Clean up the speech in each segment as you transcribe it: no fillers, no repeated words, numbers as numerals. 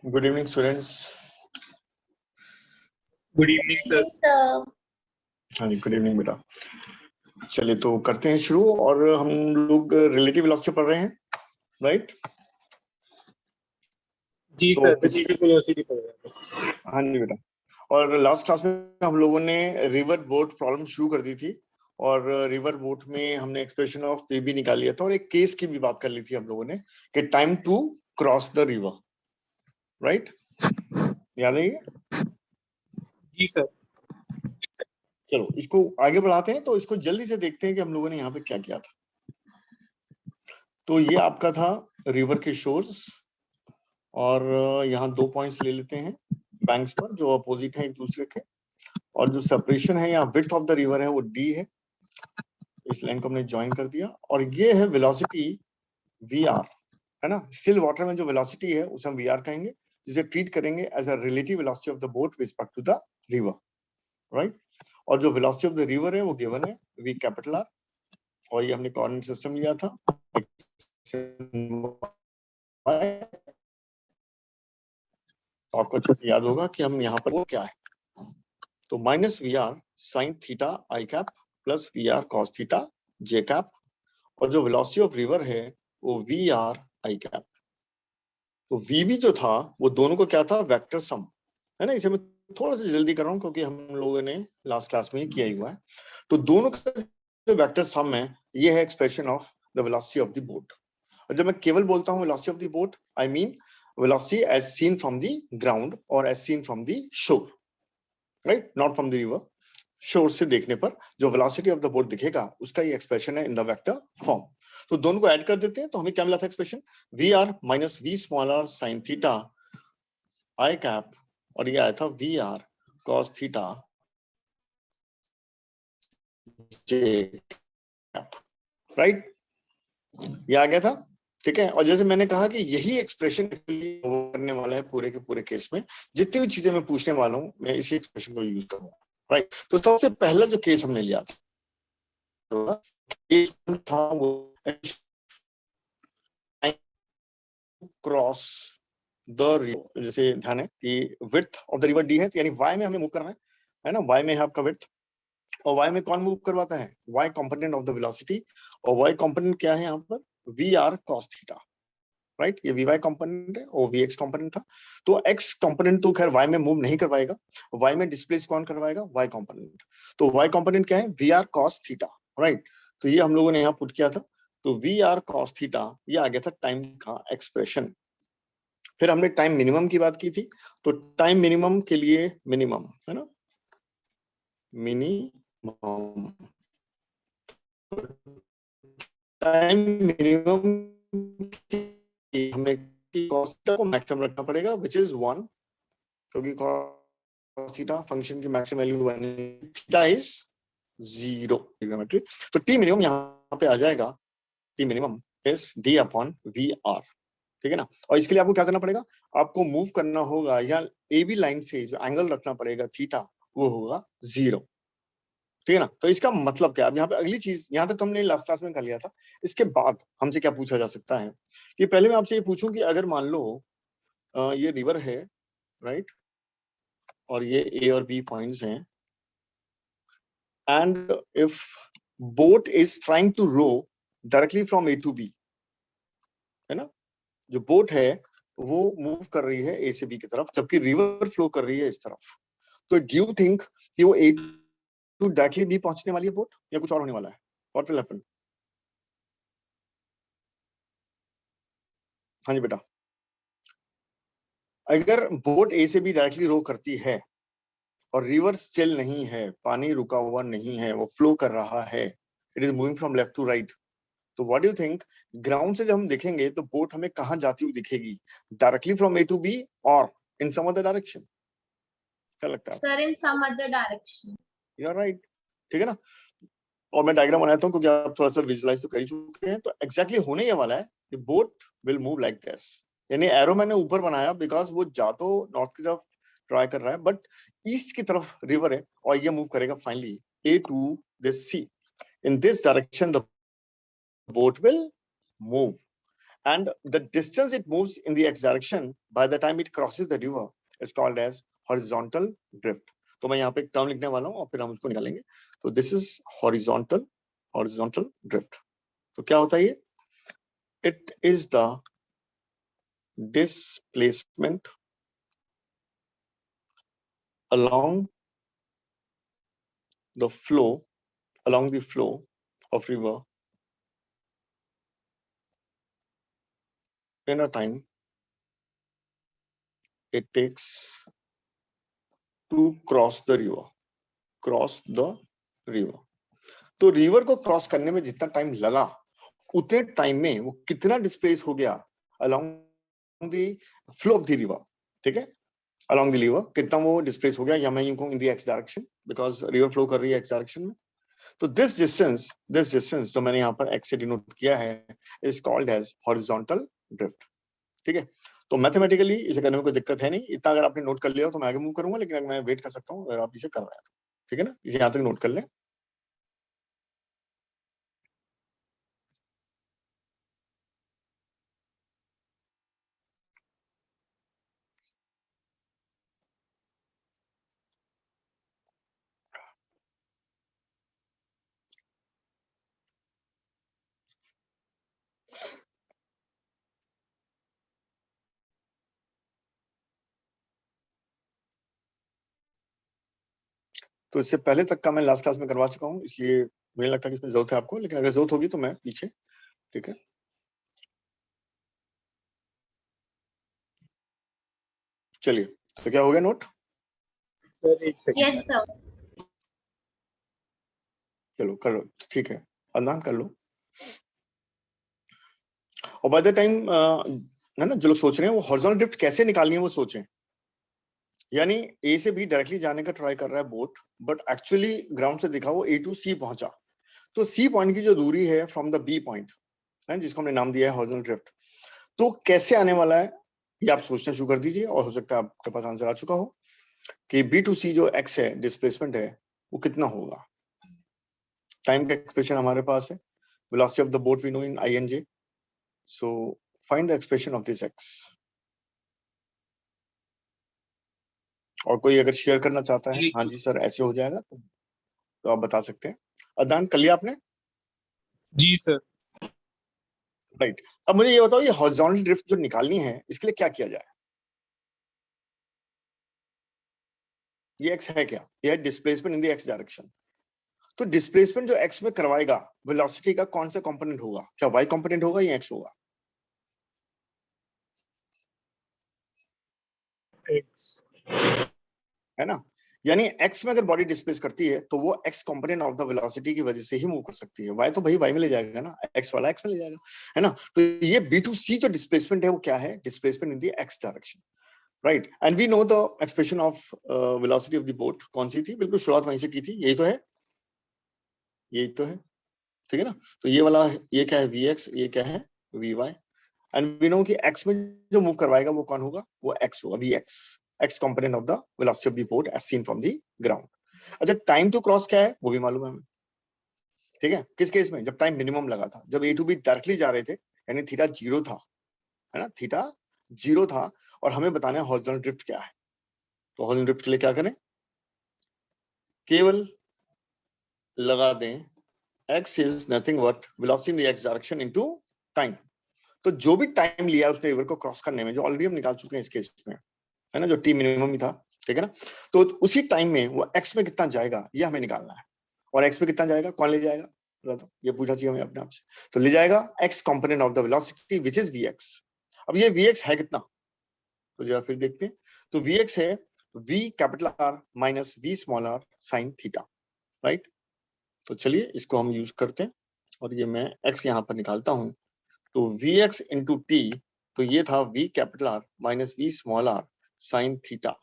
Good evening students. Good evening sir. हाँ जी, good evening बेटा। चलिए तो करते हैं शुरू। और हम लोग रिलेटिव वेलोसिटी पढ़ रहे हैं, राइट? जी तो सर, रिलेटिव वेलोसिटी पढ़ रहे हैं। हाँ जी बेटा। और लास्ट क्लास में हम लोगों ने रिवर बोट प्रॉब्लम शुरू कर दी थी, और रिवर बोट में हमने एक्सप्रेशन ऑफ पीबी निकाल लिया था, और एक केस की भी बात कर ली थी हम लोगों ने कि time to cross the river, right? याद है ये? जी सर। चलो इसको आगे बढ़ाते हैं, तो इसको जल्दी से देखते हैं कि हम लोगों ने यहाँ पे क्या किया था। तो ये आपका था रिवर के शोर्स, और यहाँ 2 पॉइंट्स ले लेते हैं बैंक्स पर जो अपोजिट है एक दूसरे के, और जो सेपरेशन है यहाँ विड्थ ऑफ द रिवर है वो डी है। इस लाइन को हमने ज्वाइन कर दिया, और ये है वेलोसिटी वी आर, है ना? स्टिल वाटर में जो वेलोसिटी है उसे हम वी आर कहेंगे, जिसे ट्रीट करेंगे as a relative velocity of the boat with respect to the river, right? और जो वेलोसिटी ऑफ द रिवर है वो गिवन है वी कैपिटल आर, और ये हमने कोऑर्डिनेट सिस्टम लिया था आपको अच्छे से याद होगा कि हम यहाँ पर वो क्या है, तो minus V R sine theta I cap plus V R cos theta J cap, और जो वेलोसिटी ऑफ रिवर है वो वी आर आई कैप। तो वीवी जो था वो दोनों को क्या था, वेक्टर सम, है ना? इसे मैं थोड़ा सा जल्दी कर रहा हूँ क्योंकि हम लोगों ने लास्ट क्लास में ही किया हुआ है। तो दोनों का जो वेक्टर सम है ये है expression of the velocity of the boat. और जब मैं केवल बोलता हूँ velocity of the boat, I mean velocity as seen from the ground or as seen from the shore, right? Not from the river. शोर से देखने पर जो वेलोसिटी ऑफ द बोट दिखेगा उसका ये एक्सप्रेशन है इन द वेक्टर फॉर्म। तो दोनों को ऐड कर देते हैं, तो हमें क्या मिला था expression, V R minus V small R sine theta I cap, और ये आया था V R cos theta J cap, right? ये आ गया था, ठीक है? और जैसे मैंने कहा कि यही एक्सप्रेशन करने वाला है पूरे के पूरे केस में, जितनी भी चीजें मैं पूछने वाला हूँ मैं इसी एक्सप्रेशन को यूज करूंगा, राइट? तो सबसे पहला जो केस हमने लिया था वो क्रॉस द रिवर। जैसे ध्यान है कि width of the river D है, तो यानी वाई में हमें मूव करना है ना? वाई में है आपका विड्थ, और वाई में कौन मूव करवाता है, Y component of the velocity, और वाई कंपोनेंट क्या है यहाँ पर, V R cos theta, right? ये वी वाई कंपोनेंट है और वी एक्स कंपोनेंट था। तो एक्स कंपोनेंट तो खैर वाई में मूव नहीं करवाएगा, वाई में डिस्प्लेस कौन करवाएगा, वाई कंपोनेंट। तो वाई कंपोनेंट क्या है, V R cos theta, right? तो ये हम लोगों ने यहाँ पुट किया था, तो वी आर कॉस थीटा ये आ गया था टाइम का एक्सप्रेशन। फिर हमने टाइम मिनिमम की बात की थी, तो टाइम मिनिमम के लिए मिनिमम है ना, मिनिमम टाइम मिनिमम हमें cos थीटा को मैक्सिमम रखना पड़ेगा विच इज 1, क्योंकि cos थीटा फंक्शन की मैक्सिमम वैल्यू 1 है, थीटा इज 0 ट्रिग्नोमेट्री। तो टी मिनिमम यहाँ पे आ जाएगा, T minimum is D upon V R, ठीक है ना? और इसके लिए आपको क्या करना पड़ेगा, आपको मूव करना होगा या ए बी लाइन से जो एंगल रखना पड़ेगा थीटा वो होगा 0, ठीक है ना? तो इसका मतलब क्या है, अब यहाँ पे अगली चीज, यहाँ तक तो हमने लास्ट क्लास में कर लिया था। इसके बाद हमसे क्या पूछा जा सकता है कि पहले मैं आपसे ये पूछूं कि अगर मान लो ये रिवर है, राइट? और ये ए और बी पॉइंट्स हैं, and if boat is trying to row directly from A to B, है ना? जो बोट है वो मूव कर रही है ए से बी की तरफ, जबकि रिवर फ्लो कर रही है इस तरफ। तो डू यू थिंक कि वो ए टू डायरेक्टली बी पहुंचने वाली है बोट, या कुछ और होने वाला है? What will happen? हाँ जी बेटा, अगर बोट ए से बी डायरेक्टली रो करती है और रिवर स्टिल नहीं है, पानी रुका हुआ नहीं है, वो फ्लो कर रहा है, it is moving from left to right, तो what do you think, ground से जब हम देखेंगे तो बोट हमें कहां जाती हुई दिखेगी, directly from A to B और इन सम अदर डायरेक्शन? क्या लगता है sir? In some other direction. You are right, ठीक है ना? और मैं डायग्राम बनाता हूँ क्योंकि आप थोड़ा सा विजुअलाइज तो कर ही चुके हैं। तो एग्जैक्टली होने ये वाला है कि boat will move like this, यानी एरो मैंने ऊपर बनाया बिकॉज वो जा तो नॉर्थ की तरफ ट्राई कर रहा है, बट ईस्ट की तरफ रिवर है और ये मूव करेगा finally A to this C, in this direction the boat will move, and the distance it moves in the x direction by the time it crosses the river is called as horizontal drift. तो मैं यहाँ पे एक term लिखने वाला हूँ और फिर हम उसको निकालेंगे. तो this is horizontal drift. तो क्या होता है ये? It is the displacement along the flow of river in a time it takes to cross the river. तो रिवर को क्रॉस करने में जितना टाइम लगा उतने टाइम में वो कितना डिस्प्लेस हो गया along the flow of the river. ठीक है, अलोंग द रिवर कितना वो डिस्प्लेस हो गया, या मैं यूं कहूं इन the X direction, because river flow कर रही है एक्स डायरेक्शन में. तो दिस डिस्टेंस जो मैंने यहाँ पर एक्स से डिनोट किया है is called as horizontal drift. ठीक है, तो मैथमेटिकली इसे करने में कोई दिक्कत है नहीं. इतना अगर आपने नोट कर लिया तो मैं आगे मूव करूंगा, लेकिन मैं वेट कर सकता हूँ अगर आप इसे कर रहे हैं तो. ठीक है ना, इसे यहाँ तक नोट कर लें. तो इससे पहले तक का मैं लास्ट क्लास में करवा चुका हूँ, इसलिए मुझे लगता है कि इसमें जरूरत है आपको, लेकिन अगर जरूरत होगी तो मैं पीछे. ठीक है, चलिए. तो क्या हो गया नोट? सर एक सेकंड. Yes sir. चलो कर लो. ठीक है, अदनान कर लो. और बाय द टाइम है ना, जो लोग सोच रहे हैं वो हॉरिजॉन्टल ड्रिफ्ट कैसे निकालनी है वो सोचें. यानी ए से बी डायरेक्टली जाने का ट्राई कर रहा है बोट, बट एक्चुअली ग्राउंड से दिखा वो ए टू सी पहुंचा. तो सी पॉइंट की जो दूरी है फ्रॉम द बी पॉइंट है, जिसको हमने नाम दिया है हॉरिजॉन्टल ड्रिफ्ट, तो कैसे आने वाला है ये आप सोचना शुरू कर दीजिए. और हो सकता है आपके पास आंसर आ चुका हो कि बी टू सी जो एक्स है, डिस्प्लेसमेंट है, वो कितना होगा. टाइम का एक्सप्रेशन हमारे पास है, velocity of the boat we know in INJ. So find the expression of this X. और कोई अगर शेयर करना चाहता है, हाँ जी सर ऐसे हो जाएगा, तो आप बता सकते हैं. अदान कर लिया आपने? जी सर. राइट. अब मुझे ये बताओ, ये हॉरिजॉन्टल ड्रिफ्ट जो निकालनी है इसके लिए क्या किया जाए. ये एक्स है क्या? ये है displacement in the X direction. तो डिस्प्लेसमेंट जो एक्स में करवाएगा, वेलोसिटी का कौन सा कंपोनेंट होगा? क्या वाई कंपोनेंट होगा या एक्स होगा? एक्स है ना. यानी एक्स में अगर बॉडी डिस्प्लेस करती है तो वो x component of the velocity की वजह से ही मूव कर सकती है. वाई तो भाई वाई में ले जाएगा ना, एक्स वाला एक्स में ले जाएगा, है ना. तो ये बी टू सी जो डिस्प्लेसमेंट है वो क्या है? Displacement in the X direction. Right. And we know the expression of velocity of the boat कौन सी थी? बिल्कुल शुरुआत वहीं से की थी. यही तो है. ठीक है ना. तो ये वाला, ये क्या है? Vx. ये क्या है? Vy. एंड वी नो कि x में जो मूव करवाएगा वो कौन होगा? वो x होगा, Vx, x component of the velocity of the boat as seen from the ground. अच्छा, टाइम टू क्रॉस क्या है वो भी मालूम है हमें. ठीक है, किस केस में? जब टाइम मिनिमम लगा था, जब A to B डायरेक्टली जा रहे थे, यानी थीटा 0 था, है ना, थीटा 0 था, और हमें बताना है हॉरिजॉन्टल ड्रिफ्ट क्या है. तो हॉरिजॉन्टल ड्रिफ्ट के लिए क्या करें? केवल लगा दें x is nothing but velocity in the x direction into time. तो जो भी टाइम लिया उसने रिवर को क्रॉस करने में, जो ऑलरेडी हम निकाल चुके हैं इस केस में, है ना, जो t मिनिमम ही था. ठीक है ना. तो उसी टाइम में वो x में कितना जाएगा ये हमें निकालना है. और x में कितना जाएगा, कौन ले जाएगा? ये पूछना चाहिए हमें अपने आप से. तो ले जाएगा x component of the velocity which is Vx. अब ये Vx है कितना, तो जरा फिर देखते हैं. तो Vx है V capital R minus V small r sine theta. Right. तो चलिए इसको हम यूज करते हैं, और ये मैं x यहाँ पर निकालता हूं. तो Vx इंटू टी, तो ये था V capital R minus V small r sine theta.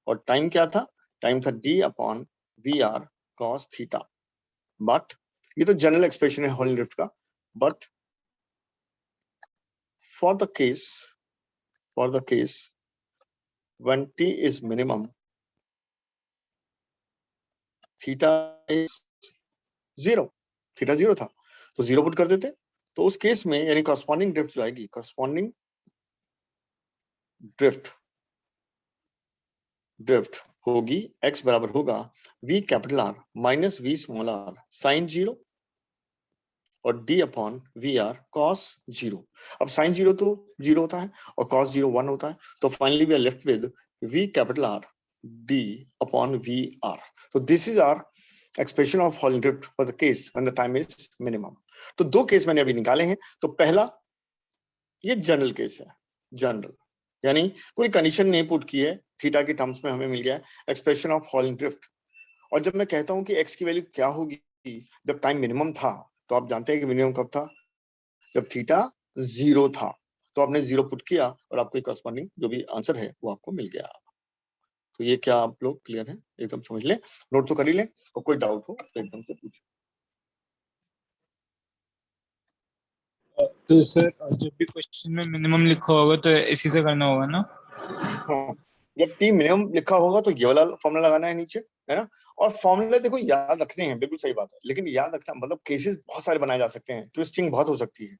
और टाइम क्या था? टाइम था d upon VR cos theta. But ये तो जनरल एक्सप्रेशन है हॉरिजॉन्टल ड्रिफ्ट का. But for the case when t is minimum, theta is 0. Theta 0 था, तो 0 पुट कर देते. तो उस केस में यानी करस्पॉन्डिंग ड्रिफ्ट जो आएगी, करस्पॉन्डिंग ड्रिफ्ट होगी x बराबर होगा v capital R minus v small r sine 0 और d upon V R cos 0। अब साइन 0 तो 0 होता है और कॉस 0 1 होता है, तो finally we are left with v capital R d upon V R. तो this is our expression of hauling drift for the case when the time is minimum. तो दो केस मैंने अभी निकाले हैं। तो पहला ये जनरल केस है, जनरल यानी कोई कंडीशन नहीं पुट की है, थीटा के टर्म्स में हमें मिल गया एक्सप्रेशन ऑफ हॉलिंग ड्रिफ्ट। और जब मैं कहता हूं कि x की वैल्यू क्या होगी जब टाइम मिनिमम था, तो आप जानते हैं कि मिनिमम कब था, जब थीटा 0 था। तो आपने 0 पुट किया और आपको करस्पॉन्डिंग जो भी आंसर है वो आपको मिल गया। तो ये क्या आप लोग क्लियर है, एकदम समझ लें, नोट तो कर ही लें, और कोई डाउट हो तो एकदम से पूछिए। तो सर जब भी क्वेश्चन में मिनिमम लिखा होगा तो इसी से करना होगा ना? हाँ, जब टी मिनिमम लिखा होगा तो ये वाला फॉर्मूला लगाना है नीचे, है ना। और फॉर्मूला देखो याद रखने हैं, बिल्कुल सही बात है, लेकिन याद रखना मतलब केसेस बहुत सारे बनाए जा सकते हैं, ट्विस्टिंग बहुत हो सकती है।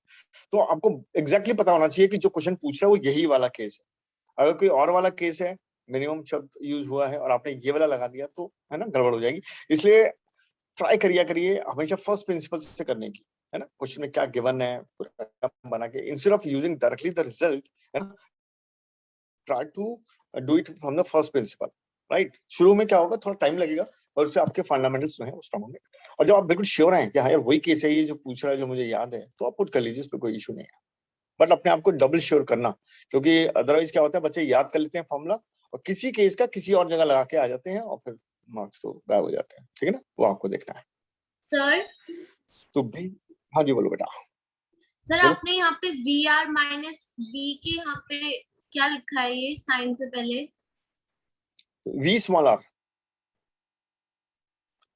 तो आपको एग्जैक्टली पता होना चाहिए कि जो क्वेश्चन पूछ रहा है वो यही वाला केस है। अगर कोई और वाला केस है, मिनिमम शब्द यूज हुआ है और आपने ये वाला लगा दिया तो है ना गड़बड़ हो जाएगी। इसलिए ट्राई करिए हमेशा फर्स्ट प्रिंसिपल से करने की, है ना। क्वेश्चन में क्या गिवन है बना के, instead of using directly the result, है ना, try to do it from the first principle, right. शुरू में क्या होगा, थोड़ा टाइम लगेगा और उससे आपके फंडामेंटल्स जो है वो स्ट्रांग होंगे। और जब आप बिल्कुल श्योर हैं कि हाँ यार वही केस है ये जो पूछ रहा है जो मुझे याद है, तो आप पुट कर लीजिए, इस पर कोई इशू नहीं है। बट अपने आप को डबल श्योर करना, क्योंकि अदरवाइज क्या होता है, बच्चे याद कर लेते हैं फॉर्मूला और किसी केस का किसी और जगह लगा के आ जाते हैं और फिर मार्क्स तो गायब हो जाते हैं, ठीक है ना, वो आपको देखना है। सर तो भी, हाँ जी बोलो बेटा। सर बोलो। आपने यहाँ पे वी आर माइनस बी के यहाँ पे क्या लिखा है, ये साइन से पहले? वी स्मॉल आर,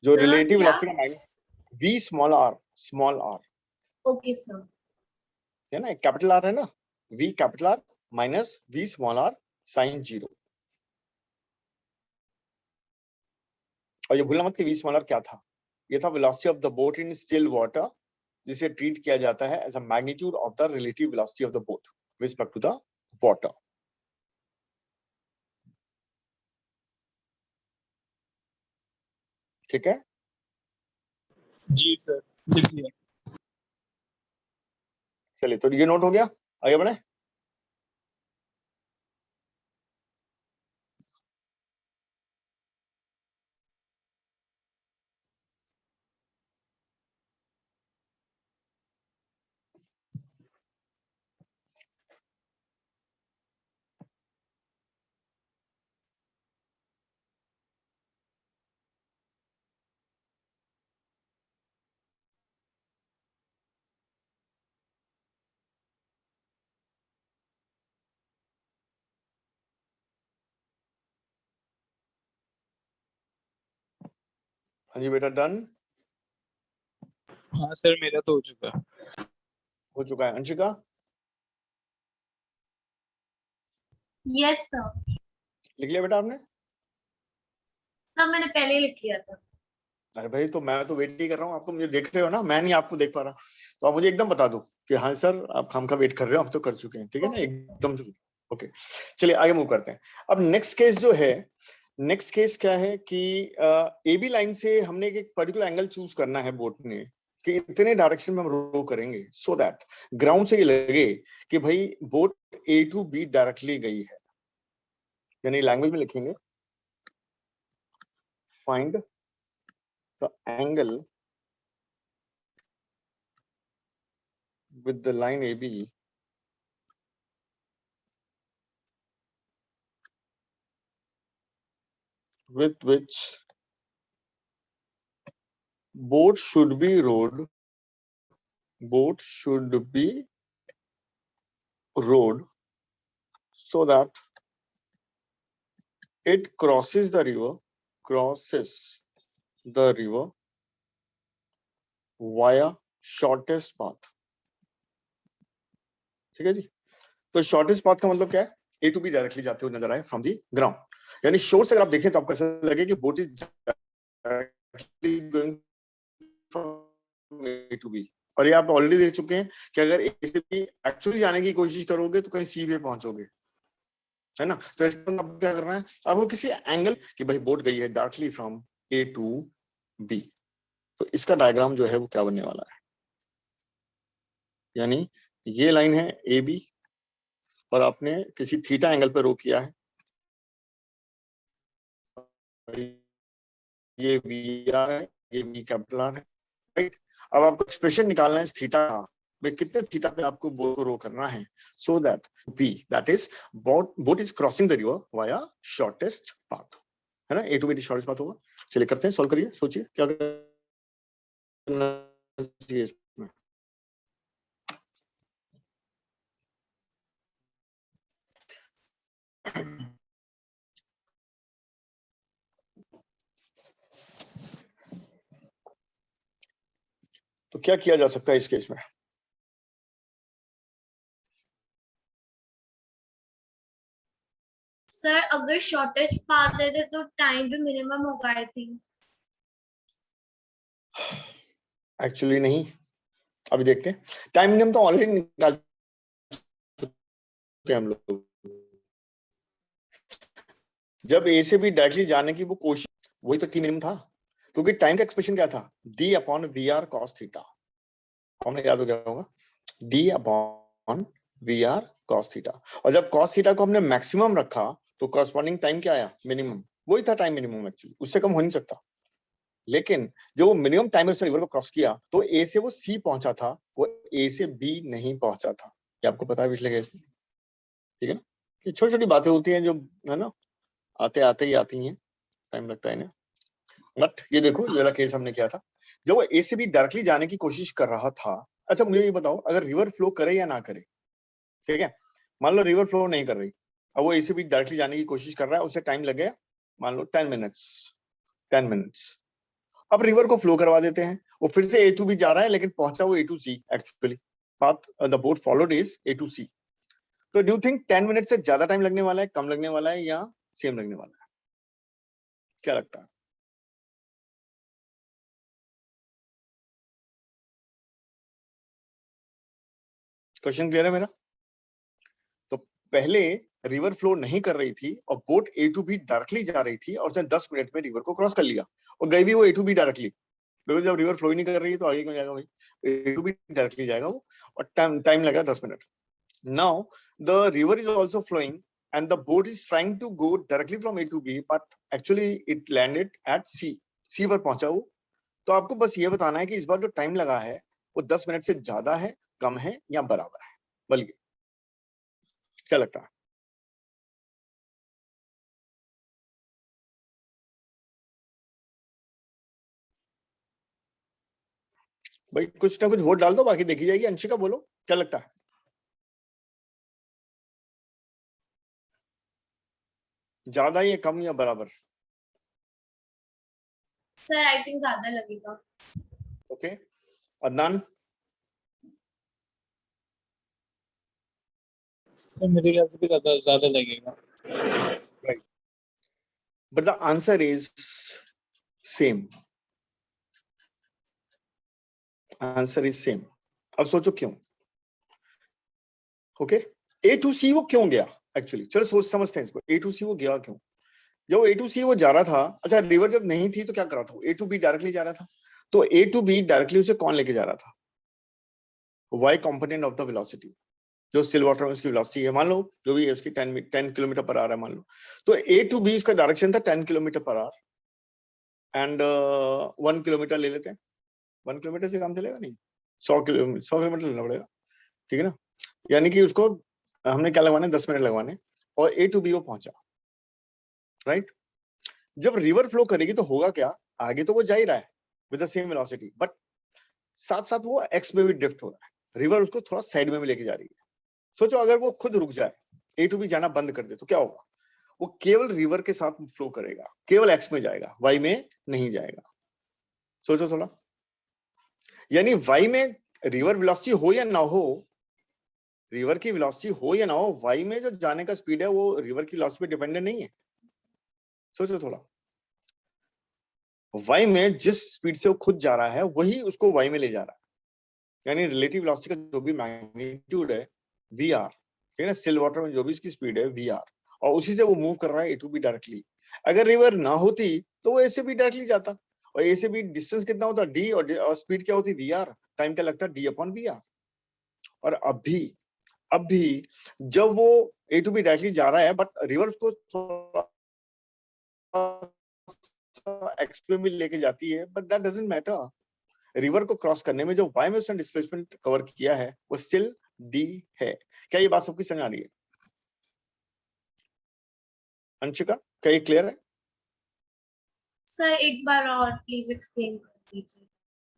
जो सर रिलेटिव क्या? वेलोसिटी का minus V small R, small R, okay sir. है ना, कैपिटल आर है ना, V capital R minus V small R sine 0। और ये भूलना मत कि वी स्मॉल आर क्या था, ये था velocity of the boat in still water, जिसे ट्रीट किया जाता है as a magnitude of the relative velocity of the boat respect to the water. ठीक है, जी सर, लिख लिया। चलिए तो ये नोट हो गया, आगे बढ़े। हाँ जी बेटा, डन हाँ सर, मेरा तो हो चुका है। हो चुका है। Anshika, yes sir. लिख लिया बेटा आपने? सर मैंने पहले ही लिख लिया था। अरे भाई, तो मैं तो वेट ही कर रहा हूँ, आप तो मुझे देख रहे हो ना, मैं नहीं आपको देख पा रहा, तो आप मुझे एकदम बता दो कि हाँ सर आप खामखा वेट कर रहे हो, आप तो कर चुके हैं, ठीक है ना, एकदम से। ओके, चलिए आगे मूव करते हैं। अब नेक्स्ट केस जो है, नेक्स्ट केस क्या है कि ए बी लाइन से हमने एक पर्टिकुलर एंगल चूज करना है बोट ने कि इतने डायरेक्शन में हम रो करेंगे सो दैट ग्राउंड से ये लगे कि भाई boat A to B directly गई है। यानी लैंग्वेज में लिखेंगे, find the angle with the line AB with which boat should be rowed so that it crosses the river via shortest path। ठीक है जी। तो शॉर्टेस्ट पाथ का मतलब क्या है, ए टू बी डायरेक्टली जाते हुए नजर आए फ्रॉम दी ग्राउंड। यानी शोर से अगर आप देखें तो आपको ऐसा लगे कि boat is directly going from A to B, और ये आप ऑलरेडी देख चुके हैं कि अगर ए से बी एक्चुअली जाने की कोशिश करोगे तो कहीं सी पे पहुंचोगे, है ना। तो इसमें आपको क्या करना है, आपको किसी एंगल कि भाई बोट गई है directly from A to B, तो इसका डायग्राम जो है वो क्या बनने वाला है, यानी ये लाइन है ए बी और आपने किसी थीटा एंगल पे रो किया है, ये वी आर है, ये वी कैपिटल आर है, राइट। अब आपको एक्सप्रेशन निकालना है इस थीटा का, भाई कितने थीटा पे आपको बोट को रो करना है, so that B that is boat is crossing the river via shortest path, है ना, A to B shortest path होगा। चलिए करते हैं, सॉल्व करिए, सोचिए क्या करना चाहिए इसमें। तो क्या किया जा सकता है इस केस में, सर अगर शॉर्टेज पाथ देते तो टाइम भी मिनिमम होगा आई थिंक। एक्चुअली नहीं, अभी देखते हैं। टाइम मिनिमम तो ऑलरेडी निकाल चुके हम लोग, जब ए से बी डायरेक्टली जाने की वो कोशिश, वही तो टी मिनिमम था, क्योंकि टाइम का एक्सप्रेशन क्या था, D upon V R cos theta, हमने याद हो गया होगा, D upon V R cos theta, और जब कॉस थीटा को हमने मैक्सिमम रखा तो कॉरस्पॉन्डिंग टाइम क्या आया, मिनिमम, वही था टाइम मिनिमम, एक्चुअली उससे कम हो नहीं सकता। लेकिन जब वो मिनिमम टाइम में उसने रिवर को क्रॉस किया तो ए से वो सी पहुंचा था, वो ए से बी नहीं पहुंचा था, ये आपको पता है पिछले केस में, ठीक है ना, कि छोटी छोटी बातें होती हैं जो, है ना, आते आते ही आती हैं, टाइम लगता है ना। बट ये देखो ये वाला केस हमने किया था, जब वो ए से बी डायरेक्टली जाने की कोशिश कर रहा था। अच्छा मुझे ये बताओ, अगर रिवर फ्लो करे या ना करे, ठीक है, मान लो रिवर फ्लो नहीं कर रही, अब वो ए से बी डायरेक्टली जाने की कोशिश कर रहा है, उसे टाइम लगेगा मान लो 10 मिनट्स। अब रिवर को फ्लो करवा देते हैं, वो फिर से ए टू बी जा रहा है लेकिन पहुंचा वो A to C, actually path the boat followed is A to C. तो डू यू थिंक 10 मिनट से ज्यादा टाइम लगने वाला है, कम लगने वाला है, या सेम लगने वाला है, क्या लगता है? क्वेश्चन क्लियर है मेरा? तो पहले रिवर फ्लो नहीं कर रही थी और boat A to B directly जा रही थी और उसने 10 मिनट में रिवर को क्रॉस कर लिया, और गई भी वो A to B directly, because जब रिवर फ्लो ही नहीं कर रही है तो आगे क्यों जाएगा भाई, ए टू बी डायरेक्टली जाएगा वो, और टाइम लगा 10 मिनट। Now the river is also flowing and the boat is trying to go directly from A to B, but actually it landed at C. C पर पहुंचा वो। तो आपको बस ये बताना है कि इस बार जो टाइम लगा है वो 10 मिनट से ज्यादा है, कम है, या बराबर है, बल्कि क्या लगता है? भाई कुछ ना कुछ वोट डाल दो, बाकी देखी जाएगी। अंशिका बोलो क्या लगता है, ज्यादा या कम या बराबर? सर आई थिंक ज्यादा लगेगा। ओके, अदनान? तो मेरे ख्याल से भी ज्यादा ज्यादा लगेगा। Right, but the answer is same, answer is same. अब सोचो क्यों। ओके, ए टू सी वो क्यों गया एक्चुअली, चलो सोच समझते हैं इसको, ए टू सी वो गया क्यों? जब ए टू सी वो जा रहा था, अच्छा रिवर जब नहीं थी तो क्या कर रहा था, ए टू बी डायरेक्टली जा रहा था, तो ए टू बी डायरेक्टली उसे कौन लेके जा रहा था, Y component of the velocity, जो स्टिल वाटर में उसकी वेलोसिटी है, मान लो जो भी है उसकी 10 किलोमीटर पर आवर है मान लो, तो ए टू बी उसका डायरेक्शन था 10 kilometre per our, and 1 kilometre ले लेते हैं, 1 किलोमीटर से काम चलेगा नहीं, 100 किलोमीटर लेना पड़ेगा, ठीक है ना, यानी कि उसको हमने क्या लगवाने, 10 मिनट लगवाने, और ए टू बी वो पहुंचा, राइट। जब रिवर फ्लो करेगी तो होगा क्या, आगे तो वो जा ही रहा है with the same velocity, but साथ साथ वो एक्स में भी ड्रिफ्ट हो रहा है, रिवर उसको थोड़ा साइड में भी लेके जा रही है। सोचो अगर वो खुद रुक जाए, ए टू बी जाना बंद कर दे तो क्या होगा, वो केवल रिवर के साथ फ्लो करेगा, केवल एक्स में जाएगा, वाई में नहीं जाएगा। सोचो थोड़ा, यानी वाई में रिवर वेलोसिटी हो या ना हो, रिवर की वेलोसिटी हो या ना हो, वाई में जो जाने का स्पीड है वो रिवर की वेलोसिटी पे डिपेंडेंट नहीं है। सोचो थोड़ा, वाई में जिस स्पीड से वो खुद जा रहा है वही उसको वाई में ले जा रहा है, यानी रिलेटिव वेलोसिटी का जो भी मैग्नीट्यूड है वी आर, ठीक है ना, स्टिल वाटर में जो भी इसकी स्पीड है वी आर, और उसी से वो मूव कर रहा है ए टू बी डायरेक्टली। अगर रिवर ना होती तो वो ए से बी डायरेक्टली जाता, और ए से बी डिस्टेंस कितना होता डी, और स्पीड क्या होती वी आर, टाइम क्या लगता डी अपॉन वी आर। और अब भी जब वो ए टू बी डायरेक्टली जा रहा है, बट रिवर को थोड़ा एक्सप्लेन में लेके जाती है, but that doesn't matter. River को क्रॉस करने में जो वाई में उसने डिस्प्लेसमेंट कवर किया है वो स्टिल डी है। क्या ये बात सबकी समझ आ रही है? अंशिका, क्या ये क्लियर है? सर एक बार और प्लीज एक्सप्लेन कर दीजिए।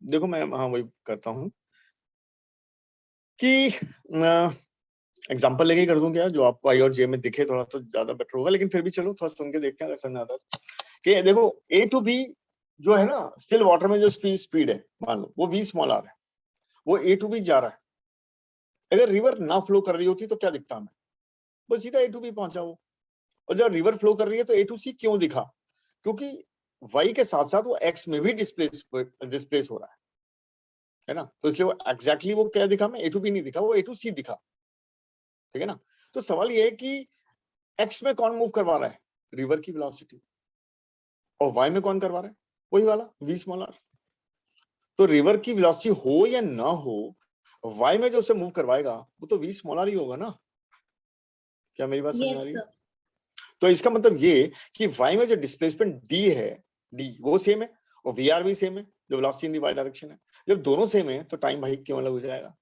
देखो मैं हाँ वही करता हूँ कि एग्जांपल लेके कर दूं क्या, जो आपको आई और जे में दिखे थोड़ा तो ज्यादा बेटर होगा, लेकिन फिर भी चलो थोड़ा सुन के देखते हैं अगर समझ आता है। कि देखो ए टू बी जो है ना, स्टिल वाटर में जो स्पीड है, मान लो वो वी स्मॉल आर है, वो ए टू बी जा रहा है। अगर रिवर ना फ्लो कर रही होती तो क्या दिखता हमें? बस सीधा ए टू बी पहुंचा वो। और जब रिवर फ्लो कर रही है तो ए टू सी क्यों दिखा? क्योंकि वाई के साथ साथ वो एक्स में भी डिस्प्लेस हो रहा है ना, तो इसलिए वो एग्जैक्टली वो क्या दिखा? हमें ए टू बी नहीं दिखा, वो ए टू सी दिखा, ठीक है ना। तो सवाल ये है कि एक्स में कौन मूव करवा रहा है? रिवर की वेलोसिटी। और वाई में कौन करवा रहा है? वही वाला वी स्मॉल आर। तो रिवर की वेलोसिटी हो या ना हो, वाई में जो उसे मूव करवाएगा वो तो वी स्मॉल आर ही होगा ना। क्या मेरी बात समझ आ यस रही है? सर। तो इसका मतलब ये कि वाई में जो डिस्प्लेसमेंट डी है, डी वो सेम है, और वी आर भी सेम है, जो velocity in the Y direction है। जब दोनों सेम है तो टाइम भाई क्यों अलग हो जाएगा,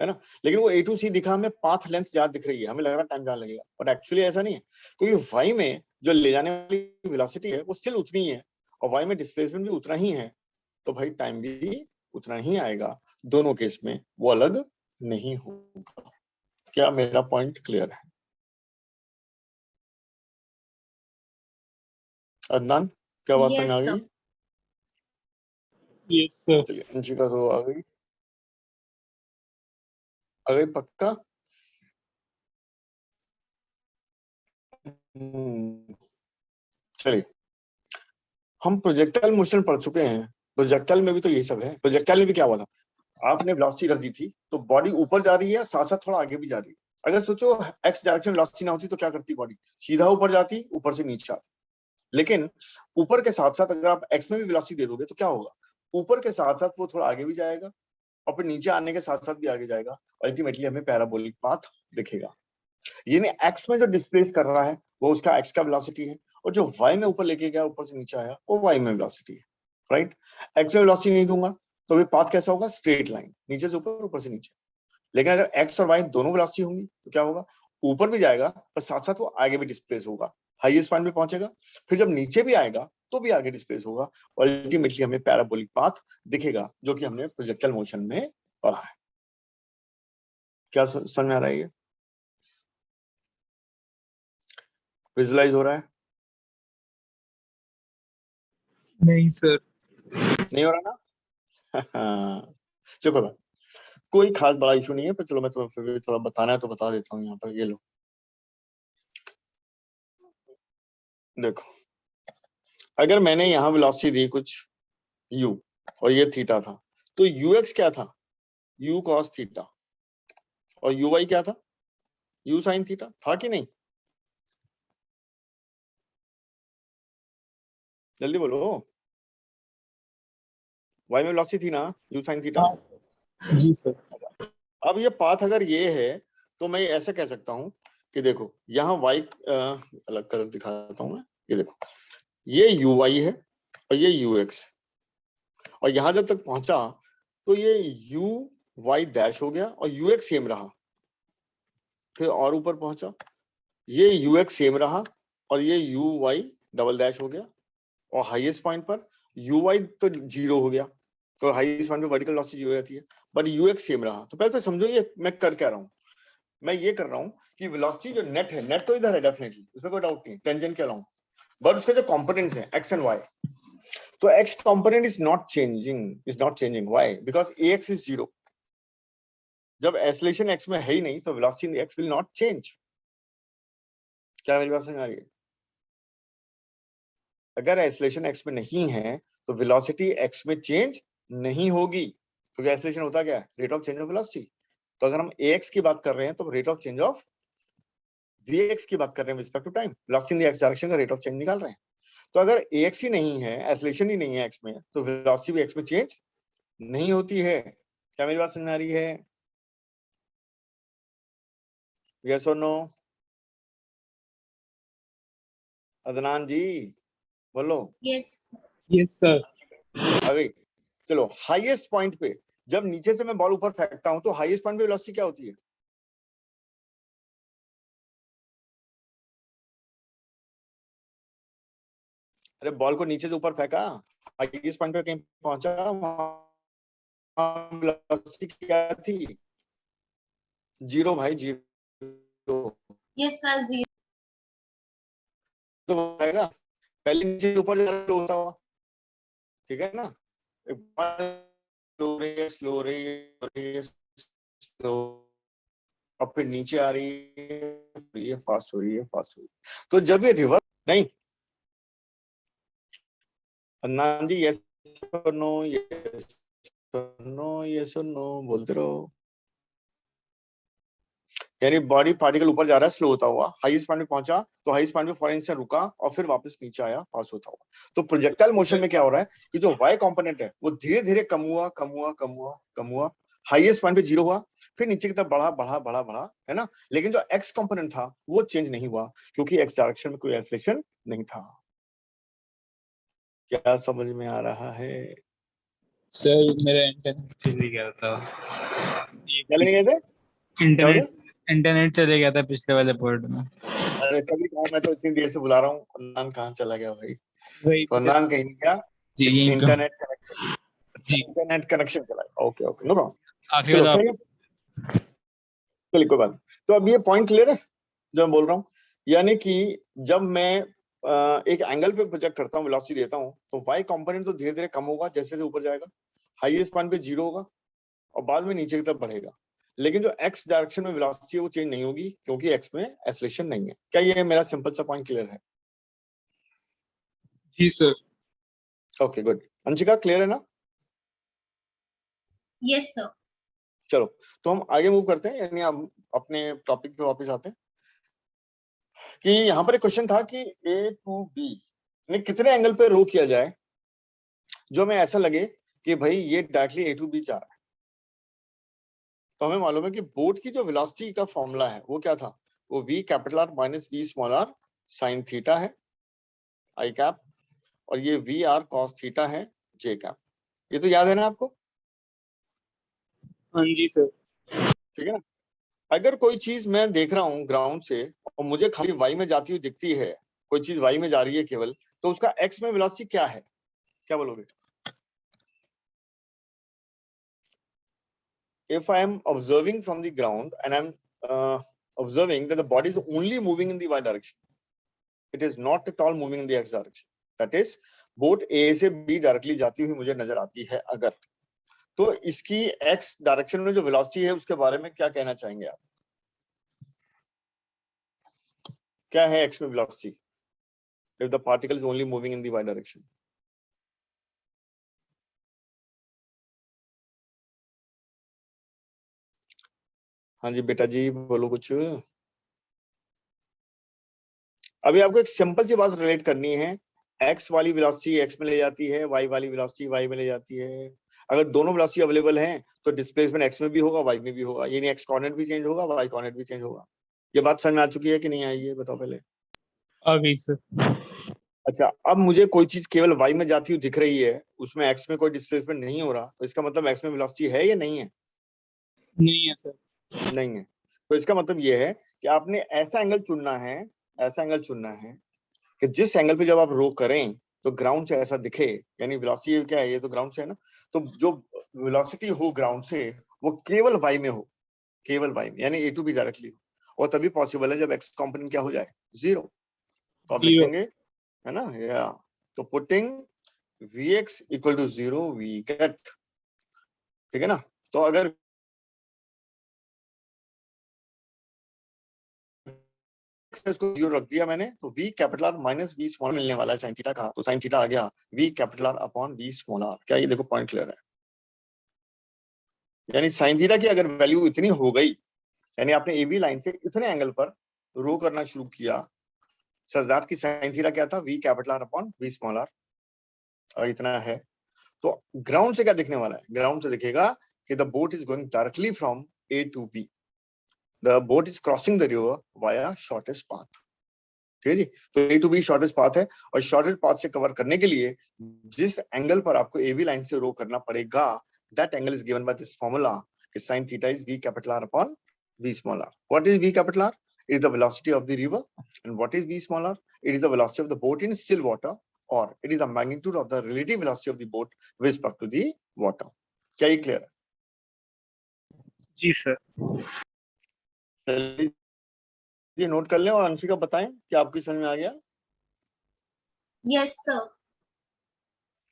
है ना। लेकिन वो ए टू सी दिखा, हमें पाथ लेंथ ज्यादा दिख रही है, हमें लग रहा है टाइम ज्यादा लगेगा, बट एक्चुअली ऐसा नहीं है, क्योंकि वाई में जो ले जाने वाली वेलोसिटी है वो स्टिल उतनी ही है, और वाई में डिस्प्लेसमेंट भी उतना ही है, तो भाई टाइम भी उतना ही आएगा। दोनों केस में वो अलग नहीं होगा। क्या मेरा पॉइंट क्लियर है? अदनान, क्या बात समझ यस आ सर। गई? Yes sir. चलिए अंशिका तो आ गई, आ गई पक्का। चलिए, हम प्रोजेक्टाइल मोशन पढ़ चुके हैं। प्रोजेक्टाइल में भी तो यही सब है। प्रोजेक्टाइल में भी क्या हुआ था? आपने वेलोसिटी रख दी थी तो बॉडी ऊपर जा रही है, साथ साथ थोड़ा आगे भी जा रही है। अगर सोचो एक्स डायरेक्शन वेलोसिटी ना होती तो क्या करती बॉडी? सीधा ऊपर जाती, ऊपर से नीचे आती। लेकिन ऊपर के साथ साथ अगर आप एक्स में भी वेलोसिटी दे दोगे तो क्या होगा? ऊपर के साथ साथ वो थोड़ा आगे भी जाएगा, और फिर नीचे आने के साथ साथ भी आगे जाएगा। अल्टीमेटली हमें पैराबोलिक पाथ दिखेगा। यानी एक्स में जो डिस्प्लेस कर रहा है वो उसका एक्स का वेलोसिटी है, और जो वाई में ऊपर लेके गया, ऊपर से नीचे आया, वो वाई में वेलोसिटी है, राइट। एक्स में वेलोसिटी नहीं दूंगा तो भी पाथ कैसा होगा? स्ट्रेट लाइन, नीचे से ऊपर, ऊपर से नीचे। लेकिन अगर एक्स और वाई दोनों वेलोसिटी होंगी तो क्या होगा? ऊपर भी जाएगा पर साथ साथ वो आगे भी डिस्प्लेस होगा, हाईएस्ट पॉइंट पे पहुंचेगा, फिर जब नीचे भी आएगा तो भी आगे डिस्प्लेस होगा, और अल्टीमेटली हमें पैराबोलिक पाथ दिखेगा, जो कि हमने प्रोजेक्टाइल मोशन में पढ़ा है। क्या समझ में आ रहा है? ये विजुअलाइज हो रहा है? नहीं सर। नहीं हो रहा ना? चलो कोई खास बड़ा इशू नहीं है, पर चलो मैं तुम्हें फिर भी थोड़ा बताना है तो बता देता हूँ। यहाँ पर ये लो, देखो, अगर मैंने यहाँ वेलोसिटी दी कुछ u और ये थीटा था, तो ux क्या था? u cos theta. और uy क्या था? u sin theta. था कि नहीं? जल्दी बोलो। y में वेलोसिटी थी ना, u sin थीटा। हाँ जी सर। अब ये पाथ अगर ये है तो मैं ऐसा कह सकता हूँ कि देखो यहाँ y अलग कलर दिखाता हूँ मैं, ये देखो, ये uy है और ये ux, और यहां जब तक पहुंचा तो ये u y डैश हो गया और ux सेम रहा। फिर और ऊपर पहुंचा, ये ux सेम रहा और ये uy डबल डैश हो गया, और हाईएस्ट पॉइंट पर uy तो जीरो हो गया, तो हाईएस्ट पॉइंट पे वर्टिकल वेलोसिटी जीरो रहती है, बट ux सेम रहा। तो पहले तो समझो ये मैं कर क्या रहा हूँ। मैं ये कर रहा हूँ कि वेलोसिटी जो नेट है, नेट तो इधर है डेफिनेटली, उसमें कोई डाउट नहीं, टेंजेंट के अलाउंग, बट उसके जो कंपोनेंट्स हैं x एंड y, तो x component is not changing. Why? Because ax is 0. जब एक्सेलरेशन x में है ही नहीं तो velocity in x will not change. क्या मेरी बात समझ आ रही है? अगर एक्सेलरेशन x में नहीं है तो वेलोसिटी x में चेंज नहीं होगी। क्योंकि एक्सेलरेशन होता क्या है, rate of change of velocity. तो अगर हम ax की बात कर रहे हैं तो rate of change of vx की बात कर रहे हैं respect to time, velocity in the X direction का रेट ऑफ चेंज निकाल रहे हैं। तो अगर ax ही नहीं है, एक्सेलरेशन ही नहीं है x में, तो वेलोसिटी भी x में चेंज नहीं होती है। क्या मेरी बात समझ आ रही है? यस और नो? अदनान जी बोलो। Yes yes sir. आ गई। चलो, हाईएस्ट पॉइंट पे जब नीचे से मैं बॉल ऊपर फेंकता हूं तो हाईएस्ट पॉइंट पे वेलोसिटी क्या होती है? अरे बॉल को नीचे से ऊपर फेंका, हाईएस्ट पॉइंट पे कहीं पहुंचा, वेलोसिटी क्या थी? जीरो भाई, जीरो। Yes sir, 0। तो आएगा, पहले नीचे से ऊपर जा रहा होता हुआ, ठीक है ना? स्लो रही है, स्लो रही है, स्लो, अब फिर नीचे आ रही है, फास्ट हो रही है, फास्ट हो रही है। तो जब ये रिवर्स नहीं, अन्ना जी यस और नो, यस और नो, यस और नो बोलते रहो। यानी बॉडी पार्टिकल ऊपर जा रहा है स्लो होता हुआ, हाईएस्ट पॉइंट पे पहुंचा, तो हाईएस्ट पॉइंट पे फॉर इंस्टेंट रुका और फिर वापस नीचे आया पास होता हुआ। तो प्रोजेक्टाइल मोशन में क्या हो रहा है कि जो वाई कंपोनेंट है वो धीरे धीरे कम हुआ, कम हुआ, कम हुआ, कम हुआ, हाईएस्ट पॉइंट पे जीरो हुआ, फिर नीचे की तरफ बढ़ा बढ़ा बढ़ा बढ़ा, है ना? लेकिन जो एक्स कंपोनेंट था वो चेंज नहीं हुआ, क्योंकि एक्स डायरेक्शन में कोई एक्सेलरेशन नहीं था। क्या समझ में आ रहा है? सर मेरा इंटरनेट चले गया था। क्या लेंगे थे? क्या हो गया? इंटरनेट चले गया था पिछले वाले पोर्ट में। अरे तभी कहा, मैं तो इतनी देर से बुला रहा हूँ, अदनान कहाँ चला गया भाई? वही तो अदनान कहीं नहीं गया, जी यहीं पे। Internet connection. अच्छा, जी इंटरनेट कनेक्शन चला गया, ओके ओके, नो प्रॉब्लम। आखिरी चलो वाला सही है, चलिए कोई बात नहीं। तो अब ये पॉइंट क्लियर है जो मैं बोल रहा हूँ, यानी कि जब मैं एक एंगल पे प्रोजेक्ट करता हूँ, वेलोसिटी देता हूँ, तो वाई कंपोनेंट तो धीरे धीरे कम होगा जैसे जैसे ऊपर जाएगा, हाईएस्ट पॉइंट पे जीरो होगा और बाद में नीचे की तरफ बढ़ेगा। लेकिन जो एक्स डायरेक्शन में वेलोसिटी है वो चेंज नहीं होगी, क्योंकि एक्स में एक्सेलरेशन नहीं है। क्या ये मेरा सिंपल सा पॉइंट क्लियर है? जी sir. Okay good. Anshika clear है ना? Yes sir. चलो, तो हम आगे मूव करते हैं, यानी हम अपने टॉपिक पे वापस आते हैं कि यहाँ पर एक क्वेश्चन था कि ए टू बी ने कितने एंगल पे रो किया जाए जो हमें ऐसा लगे कि भाई ये डायरेक्टली ए टू बी जा रहा है। तो हमें मालूम है कि बोट की जो वेलोसिटी का फॉर्मूला है वो क्या था, वो v capital R minus v small R sine theta है, आई कैप, और ये वी आर कॉस थीटा है, जे कैप। ये तो याद है ना आपको? हाँ जी सर। ठीक है ना? अगर कोई चीज मैं देख रहा हूँ ग्राउंड से और मुझे खाली वाई में जाती हुई दिखती है, कोई चीज वाई में जा रही है केवल, तो उसका एक्स में वेलोसिटी क्या है? क्या बोलोगे? If I am observing from the ground and I'm observing that the body is only moving in the y direction, it is not at all moving in the x direction, that is boat A से B directly जाती हुई मुझे नजर आती है अगर, तो इसकी x डायरेक्शन में जो वेलोसिटी है उसके बारे में क्या कहना चाहेंगे आप? क्या है x में velocity if the particle is only moving in the y direction? हाँ जी बेटा जी बोलो कुछ। अभी आपको एक सिंपल सी बात रिलेट करनी है, x वाली वेलोसिटी x में ले जाती है, y वाली वेलोसिटी y में ले जाती है। अगर दोनों वेलोसिटी अवेलेबल हैं तो डिस्प्लेसमेंट x में भी होगा, y में भी होगा, यानी x कोऑर्डिनेट भी चेंज होगा, y कोऑर्डिनेट भी चेंज होगा। ये बात समझ में आ चुकी है कि नहीं आई है, बताओ पहले। आ गई सर। अच्छा, अब मुझे कोई चीज केवल y में जाती हुई दिख रही है, उसमें x में कोई डिस्प्लेसमेंट नहीं हो रहा, तो इसका मतलब x में वेलोसिटी है या नहीं है? नहीं है सर। नहीं है। तो इसका मतलब ये है कि आपने ऐसा एंगल चुनना है, ऐसा एंगल चुनना है कि जिस एंगल पे जब आप रो करें तो ग्राउंड से ऐसा दिखे, यानी वेलोसिटी क्या है, ये तो ग्राउंड से है ना, तो जो वेलोसिटी हो ग्राउंड से वो केवल y में हो, केवल y में, यानी ए टू बी डायरेक्टली हो, और तभी पॉसिबल है जब x कंपोनेंट क्या हो जाए, जीरो। तो आप लिखेंगे, है ना, या तो putting vx equal to zero we get, ठीक है ना? तो अगर इसको जीरो रख दिया मैंने, तो v capital R minus v small मिलने वाला है साइन थीटा का, तो साइन थीटा आ गया v capital R upon v small R. क्या ये देखो पॉइंट क्लियर है? यानी साइन थीटा की अगर वैल्यू इतनी हो गई, यानी आपने ए बी लाइन से इतने एंगल पर रो करना शुरू किया, सच दैट की साइन थीटा क्या था, V capital R upon V small R, और इतना है, तो ग्राउंड से क्या दिखने वाला है, ग्राउंड से दिखेगा कि the boat is going directly from A to B, the boat is crossing the river via shortest path, ठीक है जी। तो A to B shortest path है, और शॉर्टेस्ट पाथ से कवर करने के लिए जिस एंगल पर आपको ए बी लाइन से रो करना पड़ेगा, that angle is given by this formula कि sin theta is v capital R upon v small r. What is v capital R? It is the velocity of the river. And what is v small r? It is the velocity of the boat in still water, or it is the magnitude of the relative velocity of the boat with respect to the water. क्या ये clear है? जी sir. ये note कर लें और अंशिका बताएं कि आपकी समझ में आ गया। Yes sir.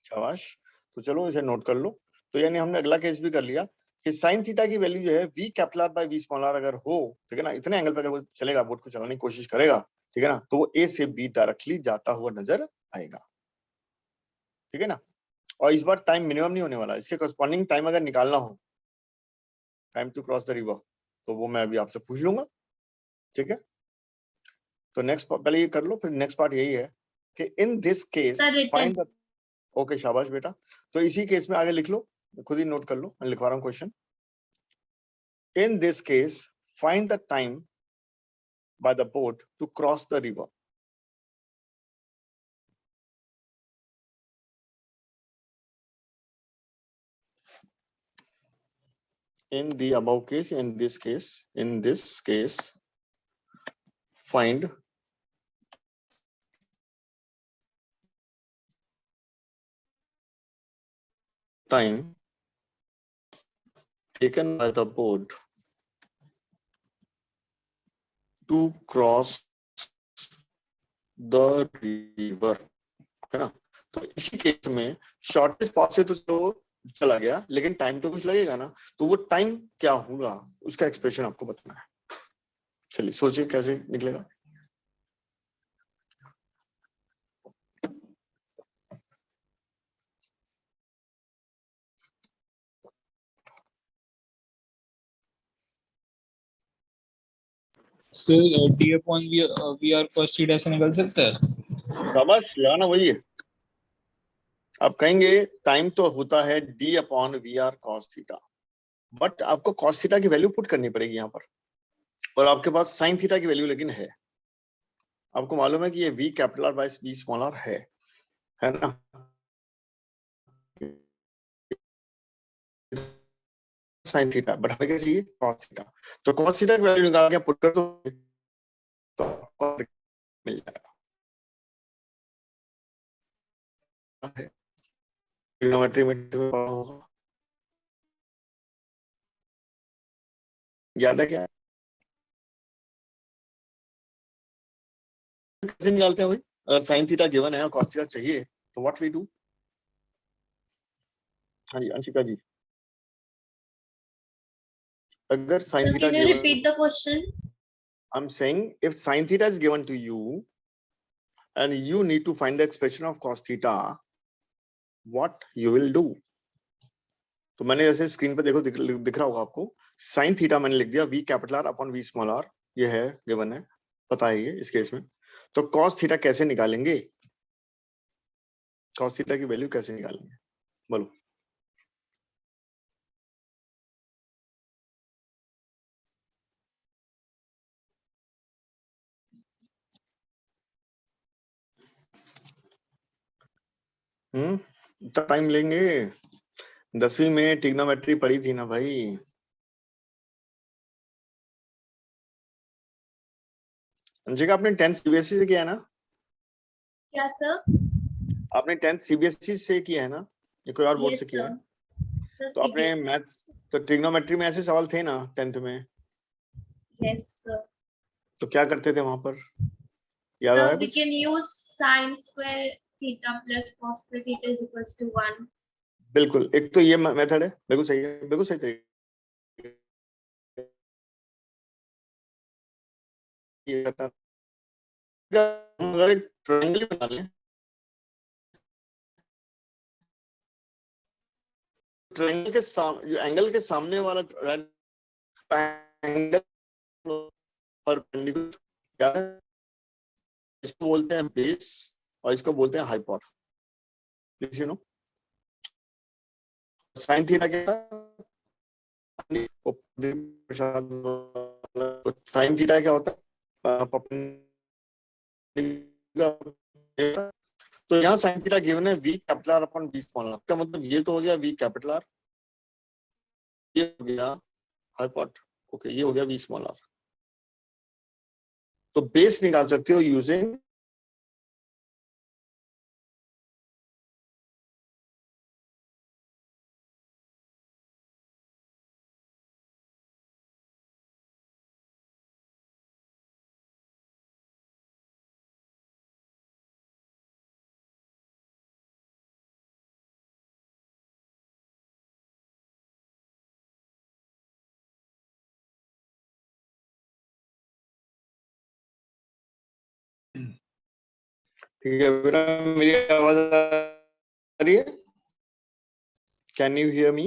शाबाश, तो चलो इसे नोट कर लो। तो यानी हमने अगला केस भी कर लिया कि साइन थीटा की वैल्यू जो है V capital R by V small R अगर हो, ठीक है ना, इतने एंगल पर अगर वो चलेगा, बोट को चलाने की कोशिश करेगा, ठीक है ना, तो वो ए से बी डायरेक्टली जाता हुआ नजर आएगा, ठीक है ना। और इस बार टाइम मिनिमम नहीं होने वाला, इसके करस्पॉन्डिंग टाइम अगर निकालना हो, time to cross the river, तो वो मैं अभी आपसे पूछ लूंगा, ठीक है। तो नेक्स्ट पहले ये कर लो, फिर नेक्स्ट पार्ट यही है कि in this case find the, okay शाबाश बेटा। तो इसी केस में आगे लिख लो, खुद ही नोट कर लो, मैं लिखवा रहा हूँ question. In this case find the time by the boat to cross the river. In the above case, in this case, find time taken by the boat to cross the river, है ना। तो इसी case में shortest path से तो चला गया, लेकिन टाइम तो कुछ लगेगा ना, तो वो टाइम क्या होगा उसका एक्सप्रेशन आपको बताना है। चलिए सोचिए कैसे निकलेगा। Sir D upon V R cos theta से निकल सकता है। शाबाश, लगाना वही है। आप कहेंगे टाइम तो होता है D upon V R cos theta, but आपको कॉस थीटा की वैल्यू पुट करनी पड़ेगी यहाँ पर, और आपके पास साइन थीटा की वैल्यू लेकिन है। आपको मालूम है कि ये V capital R by V small R है ना। साइन थीटा, बट हमें क्या चाहिए, कॉस थीटा। तो कॉस थीटा की वैल्यू निकाल के पुट कर दो, तो मिल जाएगा। ट्रिग्नोमेट्री में पढ़ा होगा, याद है क्या, कैसे निकालते हैं भाई। अगर साइन थीटा गिवन है और कॉस थीटा चाहिए, तो व्हाट वी डू। हाँ जी अंशिका जी, अगर sign theta given, repeat the question. I'm saying if sin theta is given to you and you need to find the expression of cos theta, what you will do। तो मैंने जैसे screen पे देखो, दिख रहा होगा आपको, साइन थीटा मैंने लिख दिया v capital R upon v small R, ये है गिवन है, पता है ये इस केस में। तो cos थीटा कैसे निकालेंगे, cos थीटा की वैल्यू कैसे निकालेंगे, बोलो। इतना टाइम लेंगे, 10वीं में ट्रिग्नोमेट्री पढ़ी थी ना भाई। अंशिका आपने 10th सीबीएसई से किया है ना, क्या सर? आपने 10th सीबीएसई से किया है ना, ये कोई और बोर्ड से किया है? तो आपने मैथ्स, तो ट्रिग्नोमेट्री में ऐसे सवाल थे ना 10th में? Yes sir. तो क्या करते थे वहां पर, याद आ रहा है वी कुछ? Can use sin square theta plus cos square theta is equals to 1। बिल्कुल, एक तो ये मेथड है, बिल्कुल सही है, बिल्कुल सही तरीके ये करना। अगर एक ट्रायंगल बना लें, ट्रायंगल के सामने, जो एंगल के सामने वाला एंगल परपेंडिकुलर क्या है, इसको बोलते हैं बेस और इसको बोलते हैं hypotenuse. You know sine theta क्या है? साइन थीटा क्या होता है? तो यहाँ साइन थीटा गिवन है V capital R upon V small R, का मतलब ये तो हो गया वी कैपिटल आर, ये हो गया हाइपोट, ओके ये हो गया वी स्मॉल आर। तो बेस निकाल सकते हो यूजिंग ठीक है बेटा, मेरी आवाज आ रही है? Can you hear me?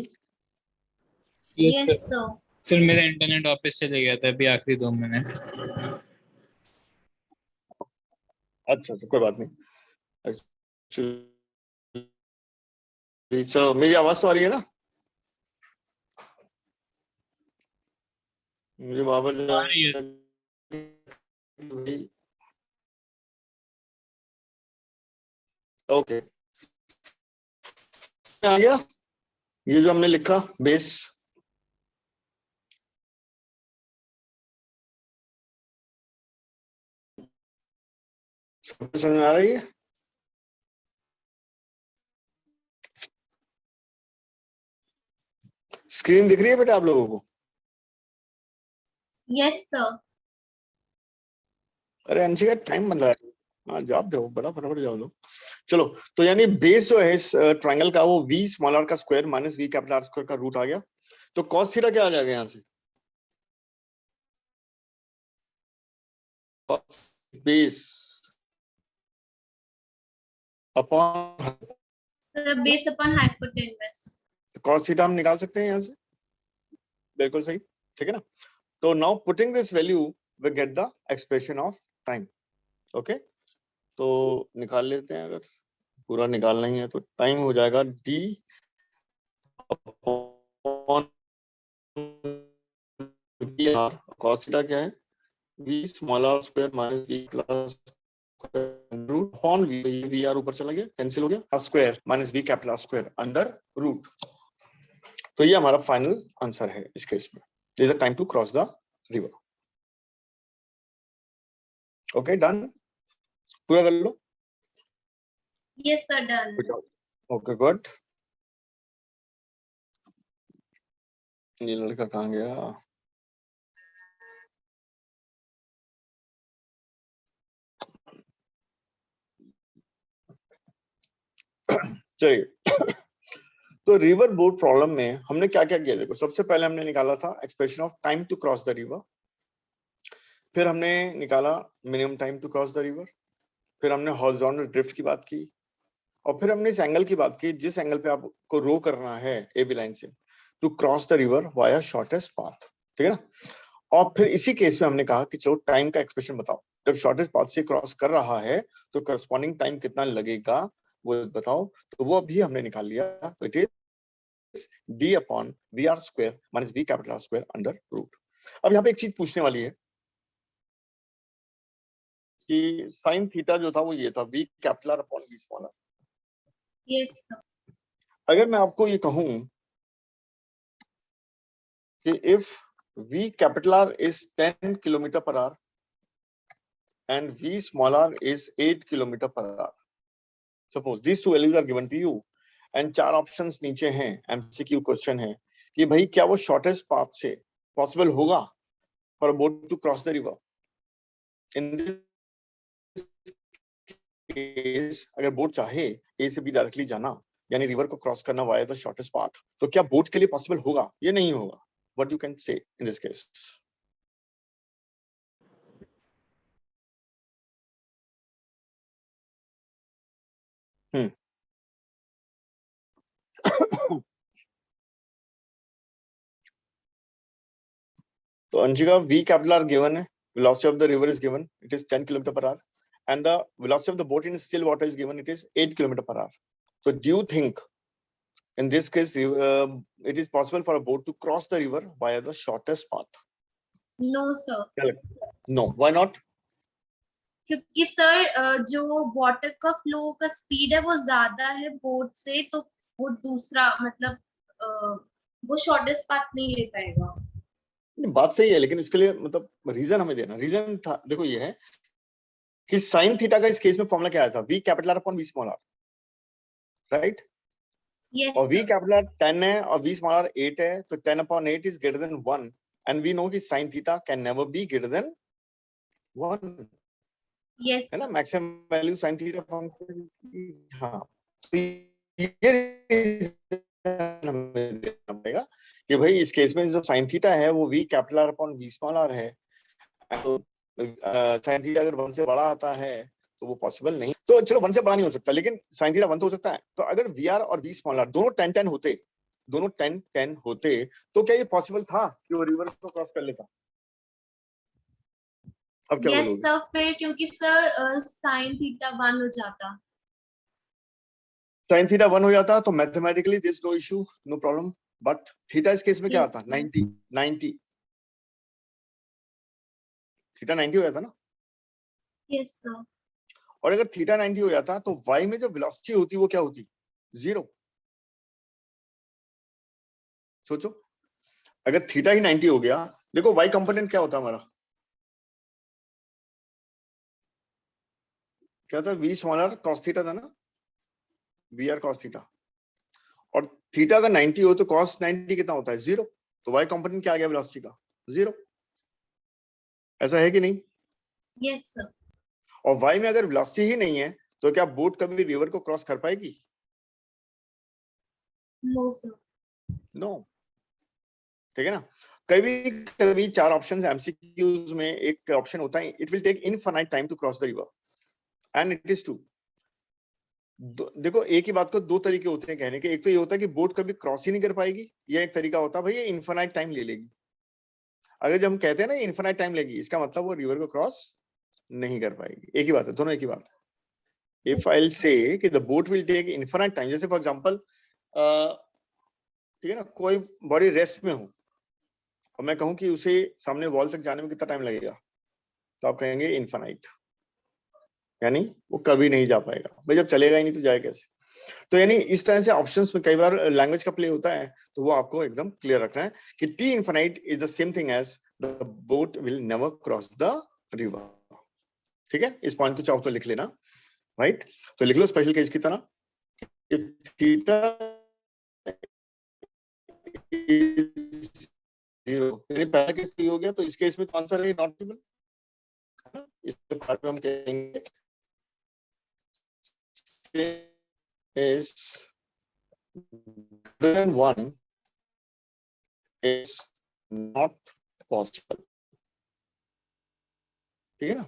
Yes yes sir. Sir, मेरा इंटरनेट वापस चले गया था अभी आखिरी 2 मिनट। अच्छा कोई बात नहीं। चलो मेरी आवाज तो आ रही है ना? मुझे बाबा आ रही है। ओके आ गया ये जो हमने लिखा बेस, समझ में आ रही है? स्क्रीन दिख रही है बेटा आप लोगों को? Yes sir. अरे अंशी का टाइम बन रहा है, हाँ जवाब दो बड़ा फटाफट जवाब दो। चलो तो यानी बेस जो है इस ट्रायंगल का वो वी स्मॉल आर का square minus V capital R square का रूट आ गया। तो कॉस थीटा क्या आ जाएगा यहाँ से? Base upon sir base upon hypotenuse. Cos theta हम निकाल सकते हैं यहाँ से, बिल्कुल सही, ठीक है ना? तो now putting this value we get the expression of time. Okay तो निकाल लेते हैं, अगर पूरा निकालना ही है तो टाइम हो जाएगा D upon V R, cos theta क्या है? V small R square minus V plus root upon V, V R ऊपर चला गया कैंसिल हो गया, R square minus V capital R square under root. तो ये हमारा फाइनल आंसर है इस केस में। Is the time to cross the river. Okay done, पूरा कर लो। Yes sir done. Okay good. ये लड़का कहाँ गया? चलिए तो रिवर बोट प्रॉब्लम में हमने क्या क्या किया, देखो सबसे पहले हमने निकाला था expression of time to cross the river, फिर हमने निकाला minimum time to cross the river, फिर हमने हॉरिजॉन्टल ड्रिफ्ट की बात की, और फिर हमने इस एंगल की बात की जिस एंगल पे आपको रो करना है ए बी लाइन से to cross the river via shortest path, ठीक है ना? और फिर इसी केस में हमने कहा कि चलो टाइम का एक्सप्रेशन बताओ, जब शॉर्टेस्ट पाथ से क्रॉस कर रहा है तो करस्पॉन्डिंग टाइम कितना लगेगा वो बताओ। तो वो भी हमने निकाल लिया, तो it is D upon V R square minus V capital R square under root. अब यहाँ पे एक चीज पूछने वाली है कि साइन थीटा जो था वो ये था V capital R upon V small R. Yes sir. अगर मैं आपको ये कहूं कि if v capital R is 10 kilometer per hour and v small r is 8 kilometer per hour, suppose these two values are given to you and चार options नीचे हैं, MCQ question है कि भाई क्या वो shortest path से possible होगा for a boat to cross the river? In this case अगर बोट चाहे A से B डायरेक्टली जाना यानी रिवर को क्रॉस करना वाया द शॉर्टेस्ट पाथ, तो क्या बोट के लिए पॉसिबल होगा? ये नहीं होगा। What you can say in this case? तो Anshika V capital R given है, velocity of the river is given, it is 10 km per hour, and the velocity of the boat in still water is given, it is 8 km per hour. So do you think in this case it is possible for a boat to cross the river via the shortest path? No sir, No. Why not? क्योंकि sir जो water का flow का speed है वो ज्यादा है boat से, तो वो दूसरा मतलब वो शॉर्टेस्ट पाथ नहीं ले पाएगा। बात सही है, लेकिन इसके लिए मतलब रीजन हमें देना। रीजन था, देखो ये है कि साइन थीटा का इस केस में फॉर्मूला क्या आया था, V capital R upon V small r, right? Yes और V कैपिटल R 10 है और V स्मॉल r 8 है, तो 10 अपॉन 8 is greater than 1, and we know कि sine theta can never be greater than 1, yes है ना? Maximum value sine theta function की। हाँ, तो ये reason हमें देना पड़ेगा कि भाई इस केस में जो साइन थीटा है वो V capital R upon V small r है, तो साइन थीटा अगर 1 से बड़ा आता है तो वो पॉसिबल नहीं। तो चलो 1 से बड़ा नहीं हो सकता, लेकिन साइन थीटा 1 तो हो सकता है। तो अगर VR और V स्मॉल r दोनों 10-10 होते, दोनों 10-10 होते, तो क्या ये पॉसिबल था कि वो रिवर को क्रॉस कर लेता? अब क्या यस बोलोगे? सर, फिर क्योंकि सर साइन थीटा 1 हो जाता। साइन थीटा 1 हो जाता तो mathematically this no issue, no problem, but theta इस केस में क्या Yes, आता? sir. 90 थीटा 90 हो जाता ना। यस सर, और अगर थीटा 90 हो जाता तो y में जो वेलोसिटी होती वो क्या होती? 0। सोचो, अगर थीटा ही 90 हो गया, देखो y कंपोनेंट क्या होता हमारा, क्या था? v small r cos theta था ना, vr cos थीटा। और थीटा अगर 90 हो तो cos 90 कितना होता है? 0। तो y कंपोनेंट क्या आ गया वेलोसिटी का? 0। ऐसा है कि नहीं? यस सर, और y में अगर वेलोसिटी ही नहीं है तो क्या बोट कभी रिवर को क्रॉस कर पाएगी? No sir, no. ठीक है ना? कभी 4 ऑप्शंस एमसीक्यूज में एक ऑप्शन होता है, it will take infinite time to cross the river, and it is true. देखो एक ही बात को दो तरीके होते हैं कहने के, एक तो ये होता है कि बोट कभी क्रॉस ही नहीं कर पाएगी, या एक तरीका होता है भाई ये इनफाइनाइट टाइम ले लेगी। अगर जब हम कहते हैं ना इनफाइनाइट टाइम लेगी, इसका मतलब वो रिवर को क्रॉस नहीं कर पाएगी। एक ही बात है, दोनों एक ही बात है। इफ आई विल से कि the boat will take infinite time, जैसे फॉर एग्जांपल ठीक है ना, कोई बॉडी रेस्ट में हो और मैं कहूं कि उसे सामने वॉल तक जाने में कितना टाइम लगेगा, तो आप कहेंगे इनफाइनाइट, यानी वो कभी नहीं जा पाएगा। भाई जब चलेगा ही नहीं तो जाए कैसे? तो यानी इस तरह से ऑप्शंस में कई बार लैंग्वेज का प्ले होता है, तो वो आपको एकदम क्लियर रखना है कि T infinite is the same thing as the boat will never cross the river. ठीक है, इस पॉइंट को चाहो तो लिख लेना, राइट? तो लिख लो स्पेशल केस की तरह, if theta is 0, यानी पहला केस सही हो गया, तो इस केस में तो आंसर है नॉट पॉसिबल। इस पार्ट में हम कहेंगे is greater than 1 is not possible। ठीक है ना?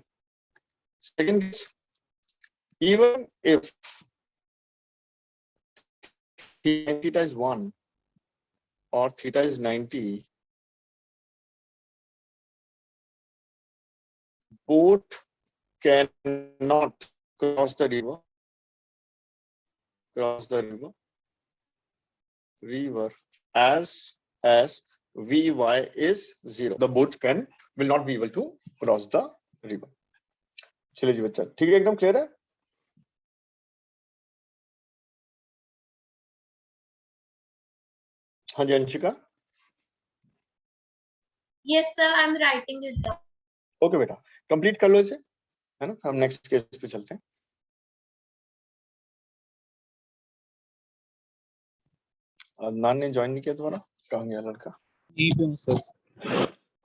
Second case, even if theta is 1 or theta is 90, boat cannot cross the river as Vy is 0. The boat will not be able to cross the river। चलिए जी बच्चा, ठीक है, एकदम clear है? हाँ जी Anshika. Yes sir, I am writing it down. Okay बेटा, complete कर लो इसे, है ना? हम नेक्स्ट केस पे चलते हैं। अदनान ने ज्वाइन नहीं किया तुम्हारा, कहाँ गया लड़का? यहीं पे हूँ सर।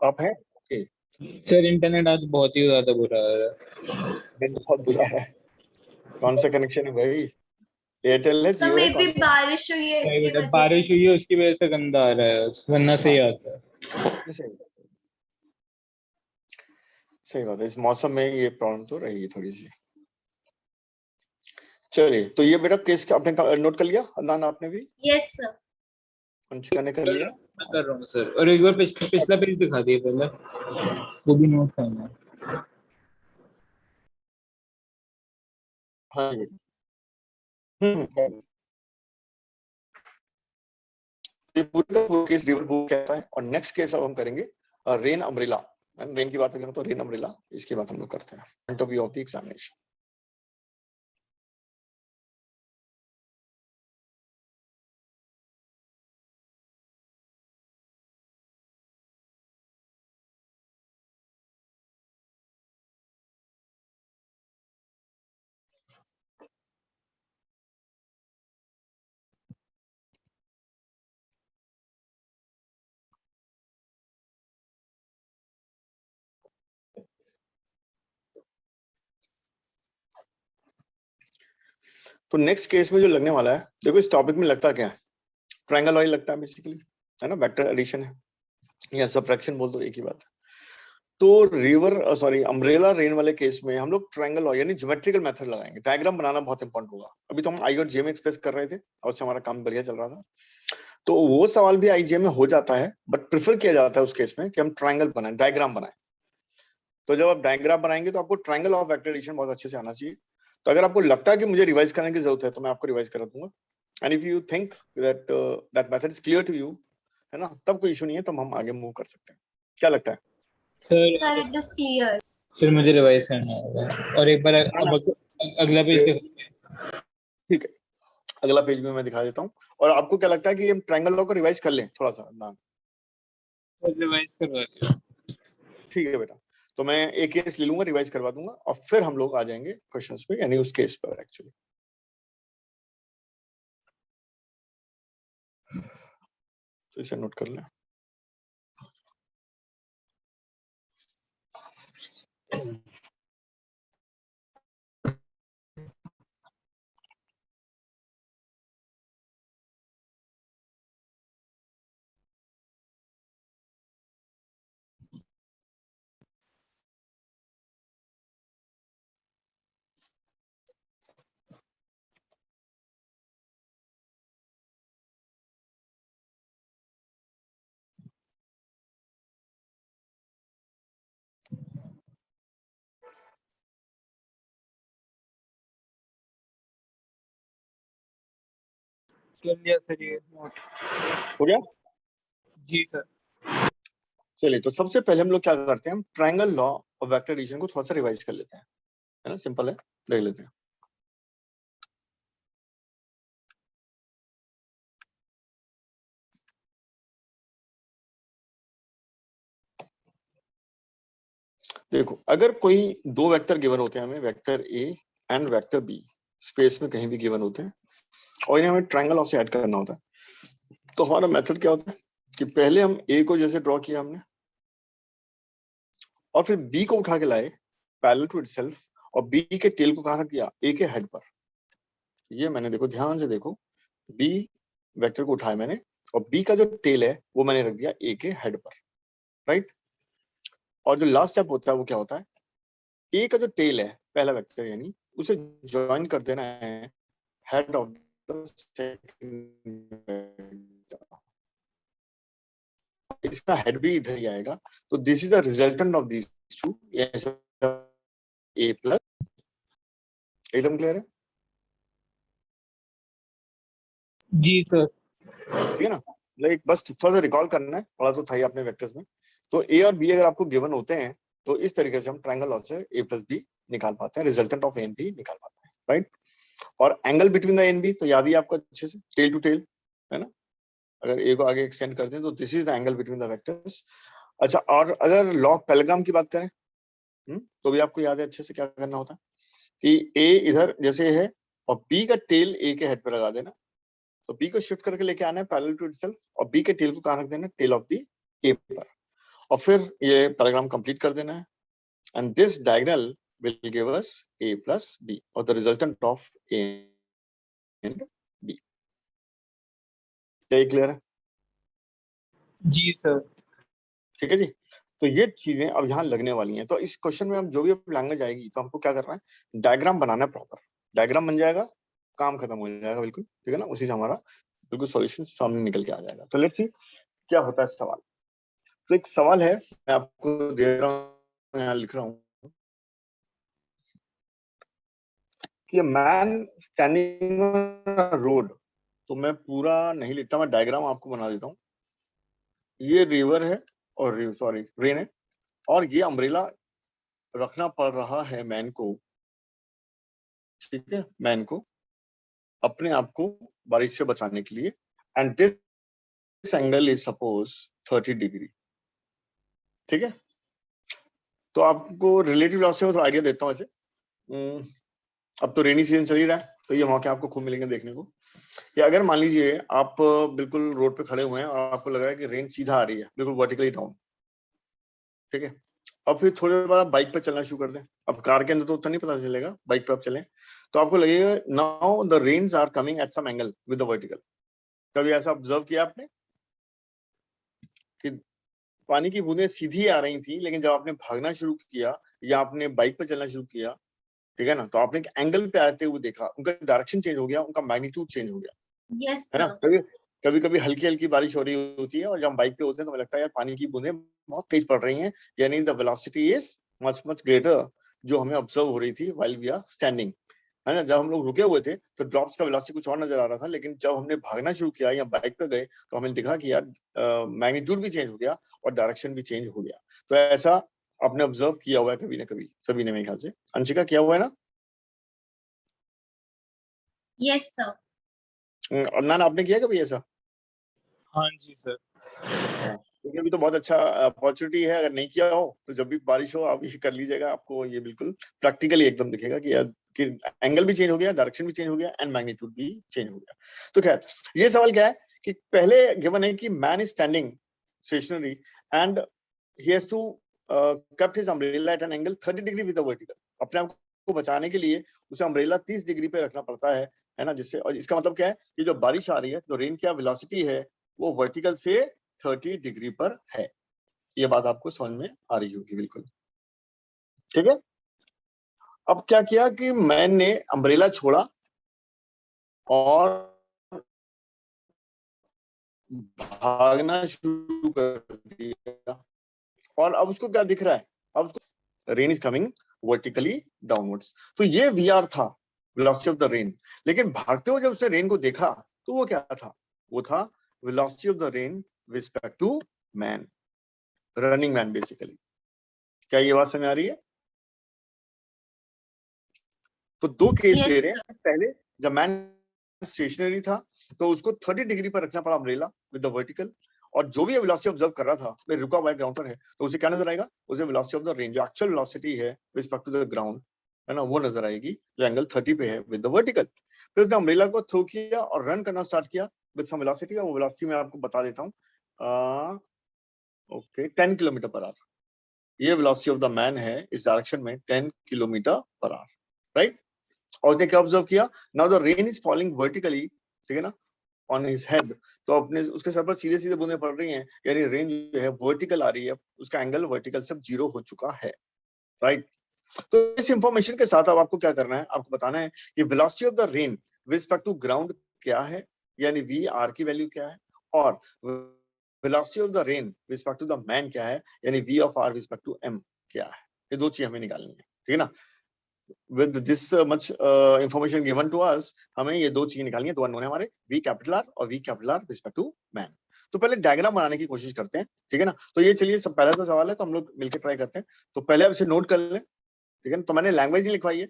आप हैं? ओके। सर इंटरनेट आज बहुत ही ज्यादा बुरा है। बहुत बुरा है। कौन सा कनेक्शन है भाई? एयरटेल है, सर जियो है, मे कौन बी सा? बारिश हुई है इसकी वजह से। बारिश हुई है उसकी वजह से गंदा आ रहा है, वरना सही आता है। सही बात है, इस मौसम में ये प्रॉब्लम तो रहेगी थोड़ी सी। चलिए, तो ये बेटा केस आपने नोट कर लिया? अदनान आपने भी? यस सर, अंशिका ने कर लिया? मैं कर रहा हूँ सर, और एक बार पिछला पेज दिखा दिए पहले, वो भी नोट करना है। हाँ जी। ये पूरे का पूरा केस रिवर बुक कहता है। और नेक्स्ट केस अब हम करेंगे रेन अम्ब्रेला। रेन की बात करें तो रेन अम्ब्रेला, इसकी बात हम लोग करते हैं point of view of the examination. तो नेक्स्ट केस में जो लगने वाला है, देखो इस टॉपिक में लगता क्या है, ट्रायंगल ऑयल लगता है बेसिकली, है ना, वेक्टर एडिशन है या सबट्रैक्शन बोल दो, एक ही बात है। तो रिवर सॉरी अम्ब्रेला रेन वाले केस में हम लोग ट्रायंगल लॉ यानी ज्योमेट्रिकल मेथड लगाएंगे। डायग्राम बनाना बहुत इंपॉर्टेंट होगा। अभी तो हम आई और जे में एक्सप्रेस कर रहे थे और उससे हमारा काम बढ़िया चल रहा था, तो वो सवाल भी आई जे में हो जाता है, बट प्रेफर किया जाता है उस केस में कि हम ट्रायंगल बनाएं, डायग्राम बनाएं। तो जब आप डायग्राम बनाएंगे तो आपको ट्रायंगल ऑफ वेक्टर एडिशन बहुत अच्छे से आना चाहिए। तो अगर आपको लगता है कि मुझे रिवाइज करने की जरूरत है तो मैं आपको रिवाइज करा दूंगा। And if you think that that method is clear to you, है ना, तब कोई इशू नहीं है, तब हम आगे मूव कर सकते हैं। क्या लगता है sir it is clear. Sir मुझे रिवाइज करना होगा, और एक बार अब अगला पेज दिखा। ठीक है, अगला पेज में मैं दिखा देता हूँ। और आपको क्या लगता है कि हम ट्रायंगल लॉ को रिवाइज कर लें थोड़ा सा ना? रिवाइज करवा दिया। ठीक है बेटा, तो मैं एक केस ले लूंगा, रिवाइज करवा दूंगा और फिर हम लोग आ जाएंगे क्वेश्चंस पे, यानी उस केस पर एक्चुअली। तो इसे नोट कर लें। कर लिया सर, ये नोट हो गया? जी सर। चलिए, तो सबसे पहले हम लोग क्या करते हैं, हम ट्रायंगल लॉ और वेक्टर एडिशन को थोड़ा सा रिवाइज कर लेते हैं, है ना, सिंपल है, देख लेते हैं। देखो, अगर कोई दो वेक्टर गिवन होते हैं हमें, vector A and vector B, space में कहीं भी गिवन होते हैं और इन्हें हमें ट्रायंगल लॉ से ऐड करना होता है, तो हमारा मेथड क्या होता है कि पहले हम ए को जैसे ड्रॉ किया हमने और फिर बी को उठा के लाए पैरेलल टू इटसेल्फ, और बी के टेल को कहाँ रख दिया, ए के हेड पर। ये मैंने, देखो ध्यान से देखो, बी वेक्टर को उठाया मैंने और बी का जो टेल है वो मैंने रख दिया ए के हेड पर, राइट। और जो लास्ट स्टेप होता है वो क्या होता है, ए का जो टेल है पहला वेक्टर यानी उसे ज्वाइन कर देना है हेड ऑफ द सेकंड, इसका हेड भी इधर ही आएगा। तो this is the resultant of this two, A plus. एकदम क्लियर है? जी सर। ठीक है ना, लाइक बस थोड़ा सा रिकॉल करना है, थोड़ा तो था ही अपने वेक्टर्स में। तो ए और बी अगर आपको गिवन होते हैं तो इस तरीके से हम ट्रायंगल लॉ से ए प्लस बी निकाल पाते हैं, resultant of A and B निकाल पाते हैं, राइट। और angle between the A and B तो याद ही आपको अच्छे से, टेल टू टेल, है ना। अगर ए को आगे एक्सटेंड करते हैं तो this is the angle between the vectors. अच्छा, और अगर लॉ ऑफ पैरेललोग्राम की बात करें, तो भी आपको याद है अच्छे से क्या करना होता है कि ए इधर जैसे है और बी का टेल ए के हेड पर लगा देना, तो बी को शिफ्ट करके लेके आना है पैरेलल टू इटसेल्फ और बी के टेल को कहां रख देना, टेल ऑफ द ए पर, और फिर ये पैराग्राम कंप्लीट कर देना है। And this diagonal will give us a plus b or the resultant of a and b। क्या ये क्लियर है? जी सर। ठीक है जी। तो ये चीजें अब यहाँ लगने वाली हैं। तो इस क्वेश्चन में हम जो भी लैंग्वेज आएगी तो हमको क्या करना है, डायग्राम बनाना है प्रॉपर। डायग्राम बन जाएगा, काम खत्म हो जाएगा बिल्कुल, ठीक है ना, उसी से हमारा बिल्कुल सॉल्यूशन सामने निकल के आ जाएगा। तो लेट्स सी क्या होता है सवाल। तो एक सवाल है, मैं आपको दे रहा हूँ, यहाँ लिख रहा हूँ कि मैन स्टैंडिंग ऑन रोड। तो मैं पूरा नहीं लिखता, मैं डायग्राम आपको बना देता हूँ। ये रिवर है और सॉरी रेन है, और ये अम्ब्रेला रखना पड़ रहा है मैन को, ठीक है, मैन को अपने आप को बारिश से बचाने के लिए। And this angle is suppose 30 degree, ठीक है। तो आपको रिलेटिव वेलोसिटी में थोड़ा आइडिया देता हूँ ऐसे। अब तो रेनी सीजन चल ही रहा है, तो ये मौके आपको खूब मिलेंगे देखने को। या अगर मान लीजिए आप बिल्कुल रोड पे खड़े हुए हैं और आपको लग रहा है कि रेन सीधा आ रही है, बिल्कुल वर्टिकली डाउन, ठीक है। अब फिर थोड़ी देर बाद बाइक पे चलना शुरू कर दें। अब कार के अंदर तो उतना नहीं पता चलेगा, बाइक पे आप चलें तो आपको लगेगा now the rains are coming at some angle with the vertical. कभी ऐसा ऑब्जर्व किया आपने कि पानी की बूंदें सीधी आ रही थी, लेकिन जब आपने भागना शुरू किया या आपने बाइक पे चलना शुरू किया, ठीक है ना, तो आपने एक एंगल पे आते हुए देखा, उनका डायरेक्शन चेंज हो गया, उनका मैग्नीट्यूड चेंज हो गया, यस है ना। सर। कभी कभी हल्की हल्की बारिश हो रही होती है और जब हम बाइक पे होते हैं तो हमें लगता है यार पानी की बूंदें बहुत तेज पड़ रही हैं, यानी the velocity is much much greater, जो हमें ऑब्जर्व हो रही थी व्हाइल वी आर स्टैंडिंग, है ना। जब हम लोग रुके हुए थे तो ड्रॉप्स का वेलोसिटी कुछ और नजर आ रहा था, लेकिन जब हमने भागना शुरू किया या बाइक पे गए तो हमें दिखा कि यार मैग्नीट्यूड भी चेंज हो गया और डायरेक्शन भी चेंज हो गया। तो ऐसा आपने ऑब्जर्व किया हुआ है कभी ना कभी, सभी ने मेरे ख्याल से। अंशिका किया हुआ है ना? Yes sir. अदनान आपने किया कभी ऐसा? हाँ जी सर। हाँ, क्योंकि अभी तो बहुत अच्छा अपॉर्चुनिटी है, अगर नहीं किया हो तो जब भी बारिश हो आप ये कर लीजिएगा, आपको ये बिल्कुल प्रैक्टिकली एकदम दिखेगा कि यार कि एंगल भी चेंज हो गया, डायरेक्शन भी चेंज हो गया एंड मैग्नीट्यूड भी चेंज हो गया। तो खैर ये सवाल क्या है कि पहले गिवन है कि man is standing stationary and he has to kept his umbrella at an angle 30 degree with the vertical. अपने आप को बचाने के लिए उसे अम्ब्रेला 30 डिग्री पे रखना पड़ता है ना, जिससे, और इसका मतलब क्या है कि जो बारिश आ रही है, जो रेन की वेलोसिटी है वो वर्टिकल से 30 डिग्री पर है। ये बात आपको समझ में आ रही होगी बिल्कुल, ठीक है। अब क्या किया कि मैन ने अम्ब्रेला छोड़ा और भागना शुरू कर दिया, और अब उसको क्या दिख रहा है, अब उसको rain is coming vertically downwards. तो ये वीआर था, वेलोसिटी ऑफ द रेन। लेकिन भागते हुए जब उसने रेन को देखा तो वो क्या था, वो था velocity of the rain with respect to man, running man basically. क्या ये बात समझ आ रही है? तो दो केस ले यस रहे हैं। पहले जब मैन स्टेशनरी था तो उसको 30 डिग्री पर रखना पड़ा अम्ब्रेला विद द वर्टिकल, और जो भी वेलोसिटी ऑब्जर्व कर रहा था वो रुका हुआ ग्राउंड पर है, तो उसे क्या नजर आएगा, उसे वेलोसिटी ऑफ द रेंज, जो एक्चुअल वेलोसिटी है with respect to the ground, है ना, वो नजर आएगी जो एंगल 30 पे है विद द वर्टिकल। फिर उसने अम्ब्रेला को थ्रो किया और रन करना स्टार्ट किया विद सम वेलोसिटी, और वो वेलोसिटी मैं आपको बता देता हूँ, ओके 10 किलोमीटर पर आवर। ये वेलोसिटी ऑफ द मैन है इस डायरेक्शन में 10 किलोमीटर पर आवर, राइट। और उसने क्या ऑब्जर्व किया, now the rain is falling vertically, ठीक है ना, ऑन हिज हेड। तो अपने उसके सर पर सीधे सीधे बूंदें पड़ रही हैं, यानी रेन जो है वर्टिकल आ रही है, उसका एंगल वर्टिकल से 0 हो चुका है, राइट। तो इस इंफॉर्मेशन के साथ अब आपको क्या करना है, आपको बताना है कि velocity of the rain with respect to ground क्या है, यानी वी आर की वैल्यू क्या है, और velocity of the rain with respect to the man क्या है, यानी V of R with respect to M क्या है। ये दो चीज हमें निकालनी है, ठीक है ना। with this much information given to us, हमें ये दो चीजें निकालनी है, दो अननोन है हमारे, v कैपिटल आर और v capital R respect to man. तो पहले डायग्राम बनाने की कोशिश करते हैं, ठीक है ना। तो ये चलिए सब पहला सा सवाल है, तो हम लोग मिलकर ट्राई करते हैं। तो पहले आप इसे नोट कर लें, ठीक है ना। तो मैंने लैंग्वेज नहीं लिखवाई है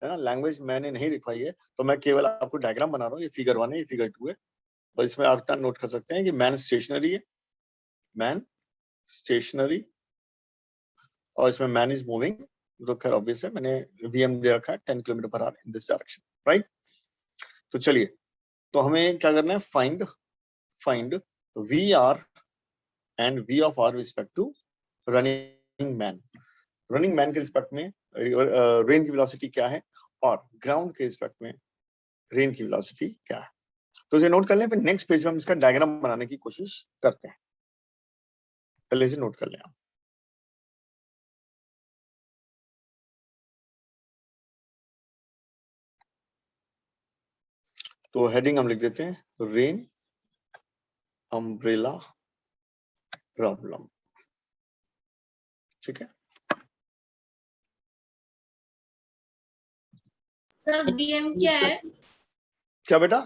ना, लैंग्वेज मैंने नहीं लिखवाई है, तो मैं केवल आपको डायग्राम बना रहा हूँ। ये फिगर 1 है, ये फिगर 2 है, बस इसमें आप इतना नोट कर सकते हैं कि मैन स्टेशनरी है, मैन स्टेशनरी, और इसमें मैन इज मूविंग, तो खैर ऑब्वियस है, मैंने वीएम दे रखा है 10 kilometre per hour in this direction, right. तो चलिए, तो हमें क्या करना है, find V R and V of R respect to running man. Running man के रिस्पेक्ट में रेन की वेलोसिटी क्या है, और ग्राउंड के रिस्पेक्ट में रेन की वेलोसिटी क्या है। तो इसे नोट कर लें, फिर नेक्स्ट पेज में हम इसका डायग्राम बनाने की कोशिश करते हैं। पहले इसे नोट कर लें आप। तो हेडिंग हम लिख देते हैं रेन अम्ब्रेला प्रॉब्लम। ठीक है, सर वीएम क्या है? क्या बेटा?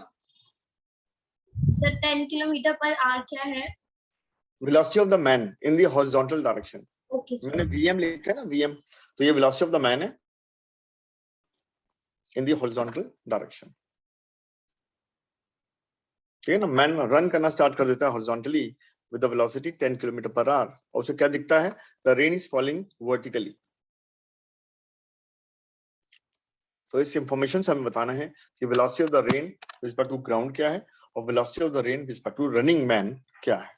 सर 10 किलोमीटर पर आवर क्या है? Velocity of the man in the horizontal direction. Okay मैंने सर। वीएम लिखा है ना, वीएम, तो ये वेलोसिटी ऑफ द मैन है इन द हॉरिजॉन्टल डायरेक्शन। ठीक है ना, मैन रन करना स्टार्ट कर देता है horizontally with the velocity 10 kilometre per hour, और उसे क्या दिखता है? The rain is falling vertically. तो इस इंफॉर्मेशन से हमें बताना है कि velocity of the rain with respect to ground क्या है, और velocity of the rain with respect to running man क्या है।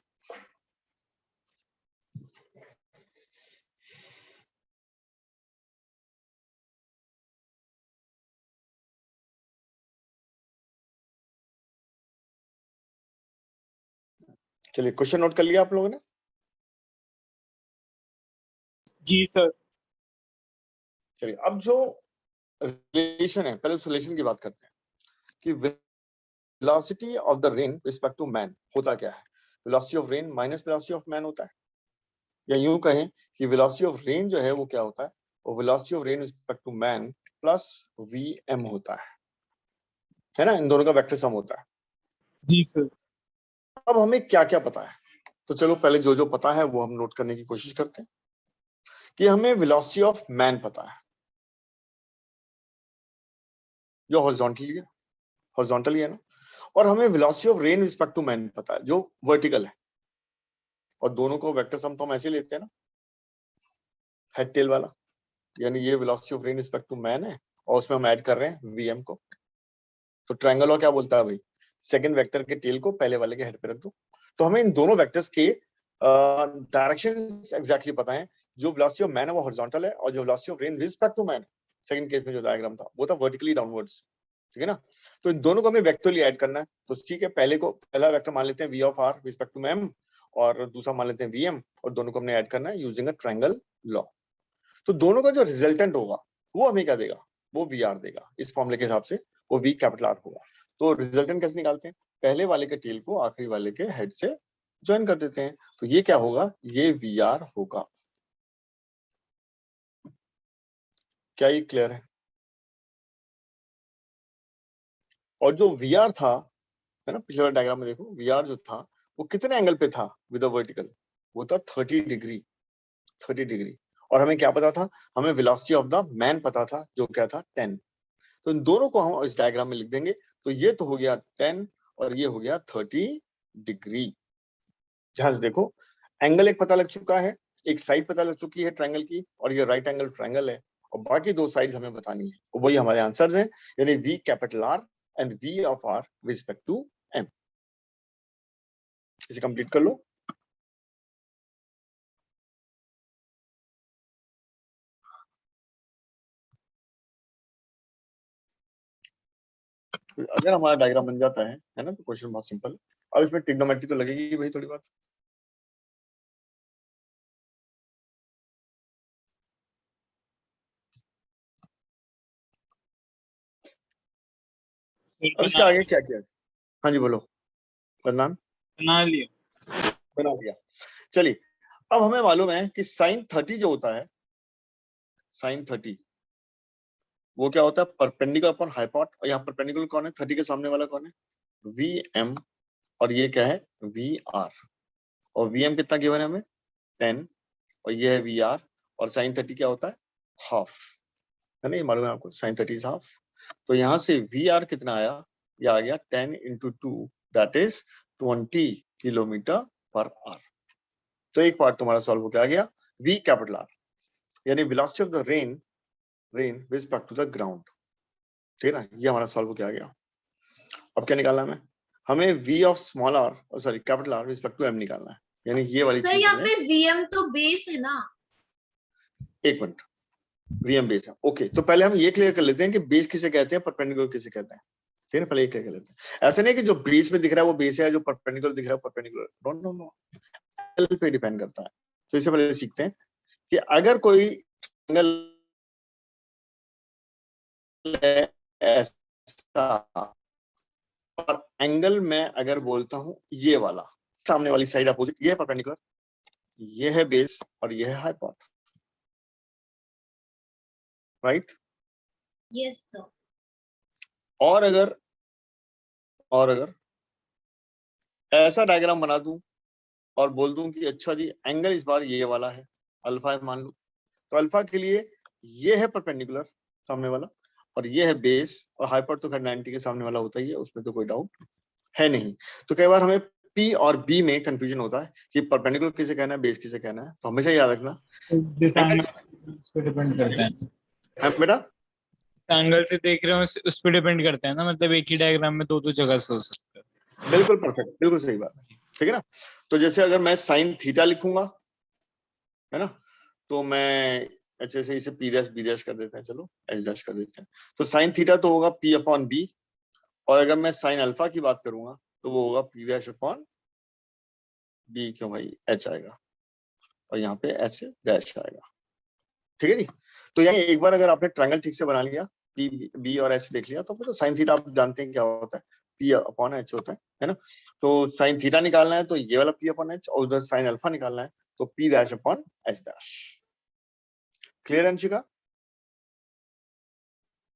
चलिए, क्वेश्चन नोट कर लिया आप लोगों ने? जी सर। चलिए, अब जो रिलेशन है, पहले उस रिलेशन की बात करते हैं कि velocity of the rain respect to man होता क्या है। Velocity of rain minus velocity of man होता है, या यूं कहें कि वेलोसिटी ऑफ रेन जो है वो क्या होता है, वो velocity of rain respect to man plus VM होता है ना, इन दोनों का वेक्टर सम होता है। जी सर। अब हमें क्या क्या पता है, तो चलो पहले जो जो पता है वो हम नोट करने की कोशिश करते हैं। कि हमें वेलोसिटी ऑफ मैन पता है जो हॉरिजॉन्टली है ना, और हमें velocity of rain respect to man पता है जो वर्टिकल है, और दोनों को वेक्टर सम तो हम ऐसे लेते हैं ना, हेड टेल वाला, यानी ये velocity of rain respect to man है और उसमें हम ऐड कर रहे हैं वीएम को। तो ट्रायंगल लॉ क्या बोलता है भाई, सेकंड वेक्टर के टेल को पहले वाले के हेड पे रख दो। तो हमें इन दोनों वेक्टर्स के डायरेक्शन एग्जैक्टली पता है। जो वेलोसिटी ऑफ मैन है वो हॉरिजॉन्टल है, और जो velocity of rain respect to man second case में जो डायग्राम था वो था वर्टिकली डाउनवर्ड्स। ठीक है ना, तो इन दोनों को हमें वेक्टरली ऐड करना है। तो ठीक है, पहला वेक्टर मान लेते हैं V of R respect to man, और दूसरा मान लेते हैं वीएम, और दोनों को हमने ऐड करना है यूजिंग अ ट्रायंगल लॉ। तो दोनों का जो रिजल्टेंट होगा वो हमें क्या देगा, वो वी आर देगा। इस फॉर्मूले के हिसाब से वो वी कैपिटल आर होगा। तो रिजल्टेंट कैसे निकालते हैं, पहले वाले के टेल को आखिरी वाले के हेड से ज्वाइन कर देते हैं। तो ये क्या होगा, ये वी आर होगा। क्या ये क्लियर है? और जो वी आर था, है ना, पिछले वाले डायग्राम में देखो, वी आर जो था वो कितने एंगल पे था विद वर्टिकल, वो था 30 डिग्री। 30 डिग्री। और हमें क्या पता था, हमें वेलोसिटी ऑफ द मैन पता था जो क्या था 10। तो इन दोनों को हम इस डायग्राम में लिख देंगे। तो ये तो हो गया 10 और ये हो गया 30 डिग्री। ध्यान से देखो, एंगल एक पता लग चुका है, एक साइड पता लग चुकी है ट्रायंगल की, और ये राइट एंगल ट्रायंगल है, और बाकी दो साइड्स हमें बतानी है, तो वही हमारे आंसर्स हैं, यानी V capital R and V of R respect to M. इसे कंप्लीट कर लो। तो अगर हमारा डायग्राम बन जाता है ना, तो क्वेश्चन बहुत सिंपल है। अब इसमें ट्रिग्नोमेट्री तो लगेगी भाई थोड़ी बात। सर अब इसके आगे क्या किया? हाँ जी बोलो। बना बना लिया। बना दिया। चलिए, अब हमें मालूम है कि साइन 30 जो होता है, साइन 30 वो क्या होता है, परपेंडिकुलर अपॉन हाइपोट। और यहाँ परपेंडिकुलर कौन है, 30 के सामने वाला कौन है, वी एम, और ये क्या है, वी आर। और वी एम कितना गिवन है हमें, 10, और ये है वी आर। और साइन 30 क्या होता है, हाफ, है ना, ये मालूम है आपको, साइन 30 इज हाफ। तो यहाँ से वी आर कितना आया, ये आ गया 10 into 2, that is 20 kilometre per hour. तो एक पार्ट तुम्हारा सॉल्व हो गया, आ गया वी कैपिटल आर, यानी velocity of the rain with respect to the ground. ठीक है ना, ये हमारा सॉल्व हो गया। अब क्या निकालना है हमें V of small R, sorry capital R respect to M निकालना है, यानी ये वाली सर चीज यहाँ हमें। पे वीएम तो बेस है ना? एक मिनट, वीएम बेस है, ओके। तो पहले हम ये क्लियर कर लेते हैं कि बेस किसे कहते हैं, परपेंडिकुलर किसे कहते हैं। ठीक है, पहले ये क्लियर कर लेते हैं। ऐसा नहीं कि जो बेस में दिख रहा है वो बेस है, जो परपेंडिकुलर दिख रहा है perpendicular, no no no, angle पे डिपेंड करता है। तो इससे पहले सीखते हैं कि अगर कोई एंगल ऐसा, और एंगल में अगर बोलता हूं ये वाला, सामने वाली साइड अपोजिट, ये है परपेंडिकुलर, ये है बेस और ये है हाइपोट, राइट। Yes sir. और अगर ऐसा डायग्राम बना दूं और बोल दूं कि अच्छा जी एंगल इस बार ये वाला है, अल्फा मान लो, तो अल्फा के लिए ये है परपेंडिकुलर सामने वाला और ये है बेस, और हाइपर तो खैर 90 के सामने वाला होता ही है, उसमें तो कोई डाउट है नहीं। तो कई बार हमें पी और बी में कंफ्यूजन होता है कि परपेंडिकुलर किसे कहना है, बेस किसे कहना है, तो हमेशा याद रखना जिस एंगल उस पे डिपेंड करता है। है बेटा। एंगल से देख रहे हो उस पे डिपेंड करता है ना, मतलब एक ही डायग्राम में दो दो जगह से हो सकता है। बिल्कुल परफेक्ट, बिल्कुल सही बात है, ठीक है ना। तो जैसे अगर मैं साइन थीटा लिखूंगा, है ना, तो मैं अच्छे से इसे पी डैश बी डैश कर देते हैं, चलो एच डैश कर देते हैं। तो साइन थीटा तो होगा पी अपॉन बी, और अगर मैं साइन अल्फा की बात करूंगा तो वो होगा पी डैश अपॉन बी, क्यों भाई एच आएगा और यहाँ पे एच डैश आएगा, ठीक है जी। तो यानी एक बार अगर आपने ट्रायंगल ठीक से बना लिया, पी बी और एच देख लिया, तो फिर तो साइन थीटा आप जानते हैं क्या होता है, पी अपॉन एच होता है ना। तो साइन थीटा निकालना है तो ये वाला पी अपॉन एच, और उधर साइन अल्फा निकालना है तो P dash upon H dash. Clear Anshika?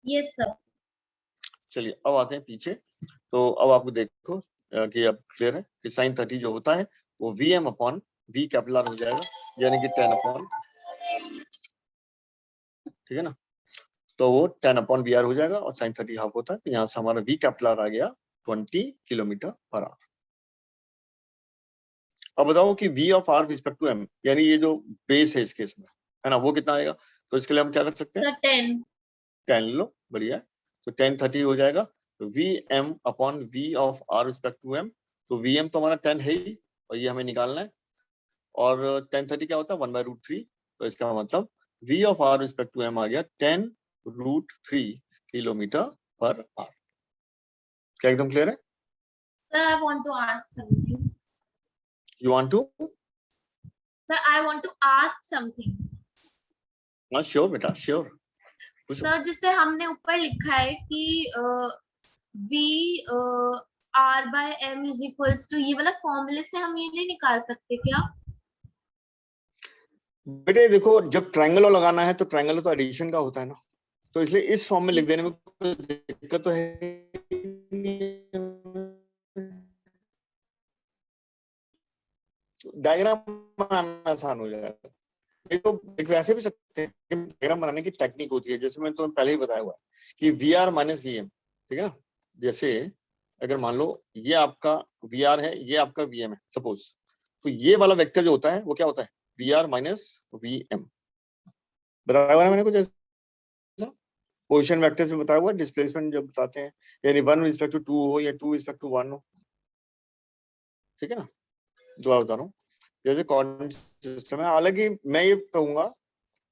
Yes sir. चलिए अब आते हैं पीछे। तो अब आपको देखो कि अब क्लियर है कि साइन 30 जो होता है वो V M upon V capital हो जाएगा, यानी कि 10 अपॉन, ठीक है ना। तो वो 10 अपॉन वी आर हो जाएगा और साइन 30 हाफ होता है, तो यहाँ से हमारा वी कैपिटल आ गया 20 किलोमीटर पर आवर। अब बताओ कि v of r respect to m, यानी ये जो बेस है इस केस में, है ना, वो कितना आएगा। तो इसके लिए हम क्या कर सकते हैं, सर 10। 10 लो, बढ़िया है। तो 10 30 हो जाएगा, तो V M upon V of r respect to m। तो वी एम तो हमारा 10 है ही, और ये हमें निकालना है, और 10 30 क्या होता है 1/√3। तो इसका मतलब v of r respect to m आ गया 10√3 किलोमीटर पर आवर। क्या एकदम क्लियर है? Sir, I want to ask something. You want to? Sir, I want to ask something. हाँ श्योर बेटा श्योर, पूछो। सर जिससे हमने ऊपर लिखा है कि v r by m is equals to, ये वाला फॉर्मूले से हम ये नहीं निकाल सकते क्या? बेटे देखो, जब ट्रायंगल लगाना है तो ट्रायंगल तो एडिशन का होता है ना, तो इसलिए इस फॉर्म में लिख देने में कोई दिक्कत तो है डायग्राम बनाना आसान हो जाएगा। ये तो एक वैसे भी सकते हैं, डायग्राम बनाने की टेक्निक होती है, जैसे मैं तुम्हें पहले ही बताया हुआ है कि V R minus V M, ठीक है ना। जैसे अगर मान लो ये आपका वी आर है, ये आपका वी एम है सपोज, तो ये वाला वेक्टर जो होता है वो क्या होता है, V R minus V M. बताया हुआ है मैंने कुछ ऐसा, पोजिशन वेक्टर में बताया हुआ है, डिस्प्लेसमेंट जब बताते हैं, यानी 1 रिस्पेक्ट टू 2 हो या 2 रिस्पेक्ट टू 1 हो, ठीक है ना। दोबारा बता रहा हूँ, जैसे कोऑर्डिनेट सिस्टम है, हालांकि मैं ये कहूंगा,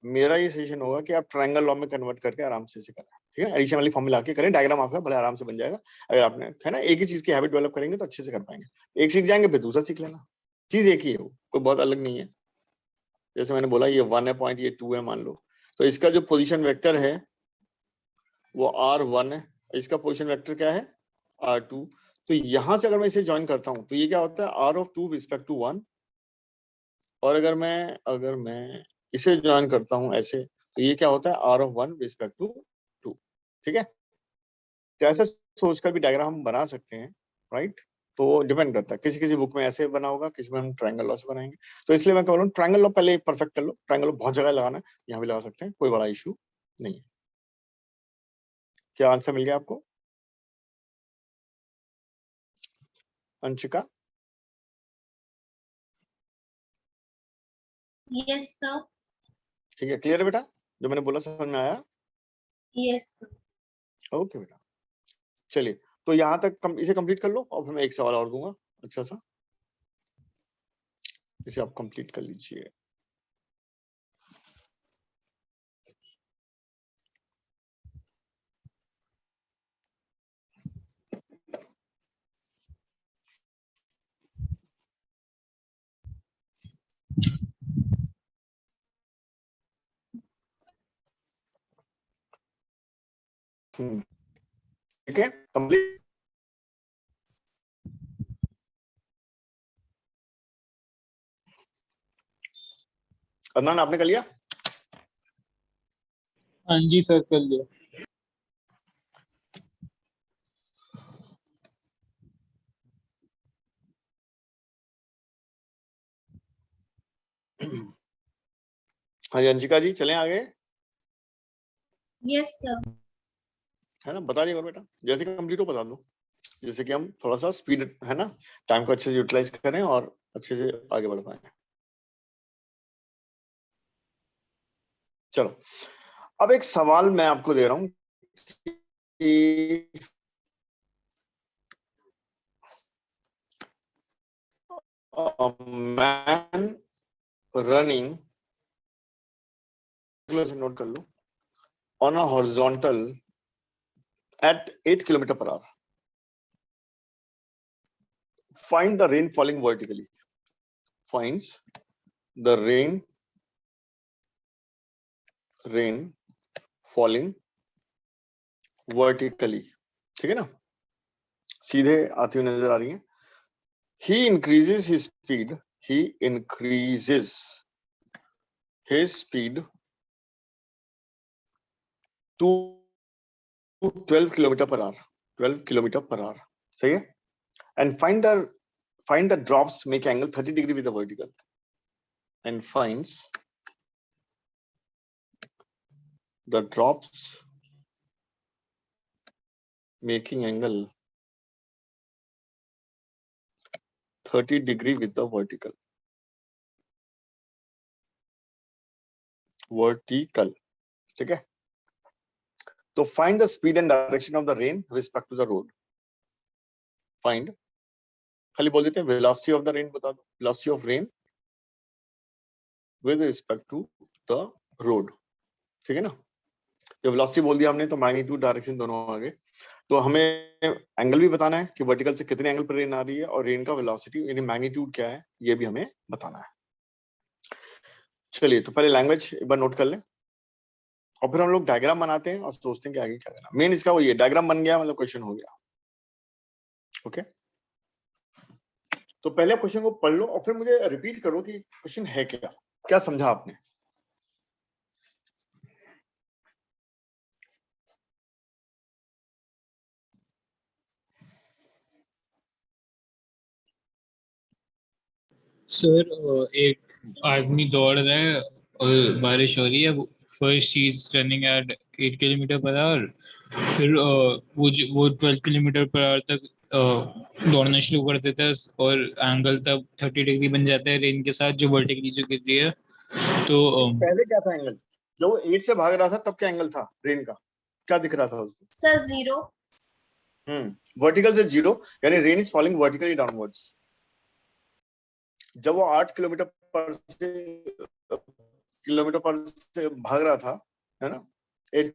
मेरा ये सजेशन होगा कि आप ट्रायंगल लॉ में कन्वर्ट करके आराम से इसे करें, ठीक है, एडिशन वाली फॉर्मूला आके करें, डायग्राम आपका बड़े आराम से बन जाएगा। अगर आपने, है ना, एक ही चीज की हैबिट डेवलप करेंगे तो अच्छे से कर पाएंगे। एक सीख जाएंगे फिर दूसरा सीख लेना, चीज एक ही है, वो कोई बहुत अलग नहीं है। जैसे मैंने बोला ये 1 है पॉइंट, ये 2 है मान लो, तो इसका जो पोजिशन वेक्टर है वो R1 है, इसका पोजिशन वेक्टर क्या है R2। तो यहां से अगर मैं इसे ज्वाइन करता हूं तो ये क्या होता है R ऑफ 2 रिस्पेक्ट टू 1, और अगर मैं इसे ज्वाइन करता हूं ऐसे तो ये क्या होता है R ऑफ 1 रिस्पेक्ट टू 2, ठीक है। तो ऐसे सोचकर भी डायग्राम हम बना सकते हैं, राइट। तो डिपेंड करता है, किसी किसी बुक में ऐसे बना होगा, किसी में हम ट्रायंगल लॉ से बनाएंगे। तो इसलिए मैं कह रहा हूँ ट्रायंगल लॉ पहले परफेक्ट कर लो, ट्रायंगल लॉ बहुत जगह लगाना है, यहाँ भी लगा सकते हैं, कोई बड़ा इशू नहीं है। क्या आंसर मिल गया आपको अंशिका? Yes sir. ठीक है, क्लियर है बेटा, जो मैंने बोला समझ में आया? Yes sir. ओके बेटा, चलिए तो यहाँ तक इसे कंप्लीट कर लो, अब मैं एक सवाल और दूंगा अच्छा सा, इसे आप कंप्लीट कर लीजिए। ठीक है कंप्लीट। अदनान आपने कर लिया? हाँ जी सर, कर लिया। हाँ जी अंशिका जी चलें आगे, यस सर। है ना? बता दिया करो बेटा, जैसे कंप्लीट हो बता दो, जैसे कि हम थोड़ा सा स्पीड, है ना, टाइम को अच्छे से यूटिलाइज करें और अच्छे से आगे बढ़ पाए। चलो अब एक सवाल मैं आपको दे रहा हूं कि मैन रनिंग, नोट कर लो, on a horizontal at 8 km per hour. Find the rain falling vertically. Finds the rain falling vertically. ठीक है ना, सीधे आती हुई नजर आ रही है। He increases his speed. He increases his speed to 12 km per hour. 12 km per hour. सही है? And find the drops make angle 30 degree with the vertical. And finds the drops making angle 30 degree with the vertical. ठीक है? तो find the speed and direction of the rain with respect to the road. Find, खाली बोल देते हैं velocity of the rain बता दो, velocity of rain with respect to the road. ठीक है ना? जब velocity बोल दिया हमने तो magnitude, direction दोनों आ गए। तो हमें एंगल भी बताना है कि वर्टिकल से कितने एंगल पर रेन आ रही है, और रेन का वेलोसिटी यानी मैग्नीट्यूड क्या है ये भी हमें बताना है। चलिए तो पहले लैंग्वेज एक बार नोट कर लें और फिर हम लोग डायग्राम बनाते हैं और सोचते हैं कि आगे क्या करना। मेन इसका वो ये डायग्राम बन गया मतलब क्वेश्चन हो गया। ओके, तो पहले क्वेश्चन को पढ़ लो और फिर मुझे रिपीट करो कि क्वेश्चन है क्या, क्या समझा आपने। सर एक आदमी दौड़ रहा है और बारिश हो रही है। First is running at 8 kilometre per our, फिर वो 12 किलोमीटर पर आवर तक दौड़ना शुरू कर देता है और एंगल तब 30 डिग्री बन जाता है रेन के साथ जो वर्टिकली जो गिर रही है। तो पहले क्या था एंगल, जब वो 8 से भाग रहा था तब क्या एंगल था रेन का, क्या दिख रहा था उसको? सर 0। वर्टिकल से 0, यानी rain is falling vertically downwards. जब वो 8 किलोमीटर पर से भाग रहा था, है ना, 8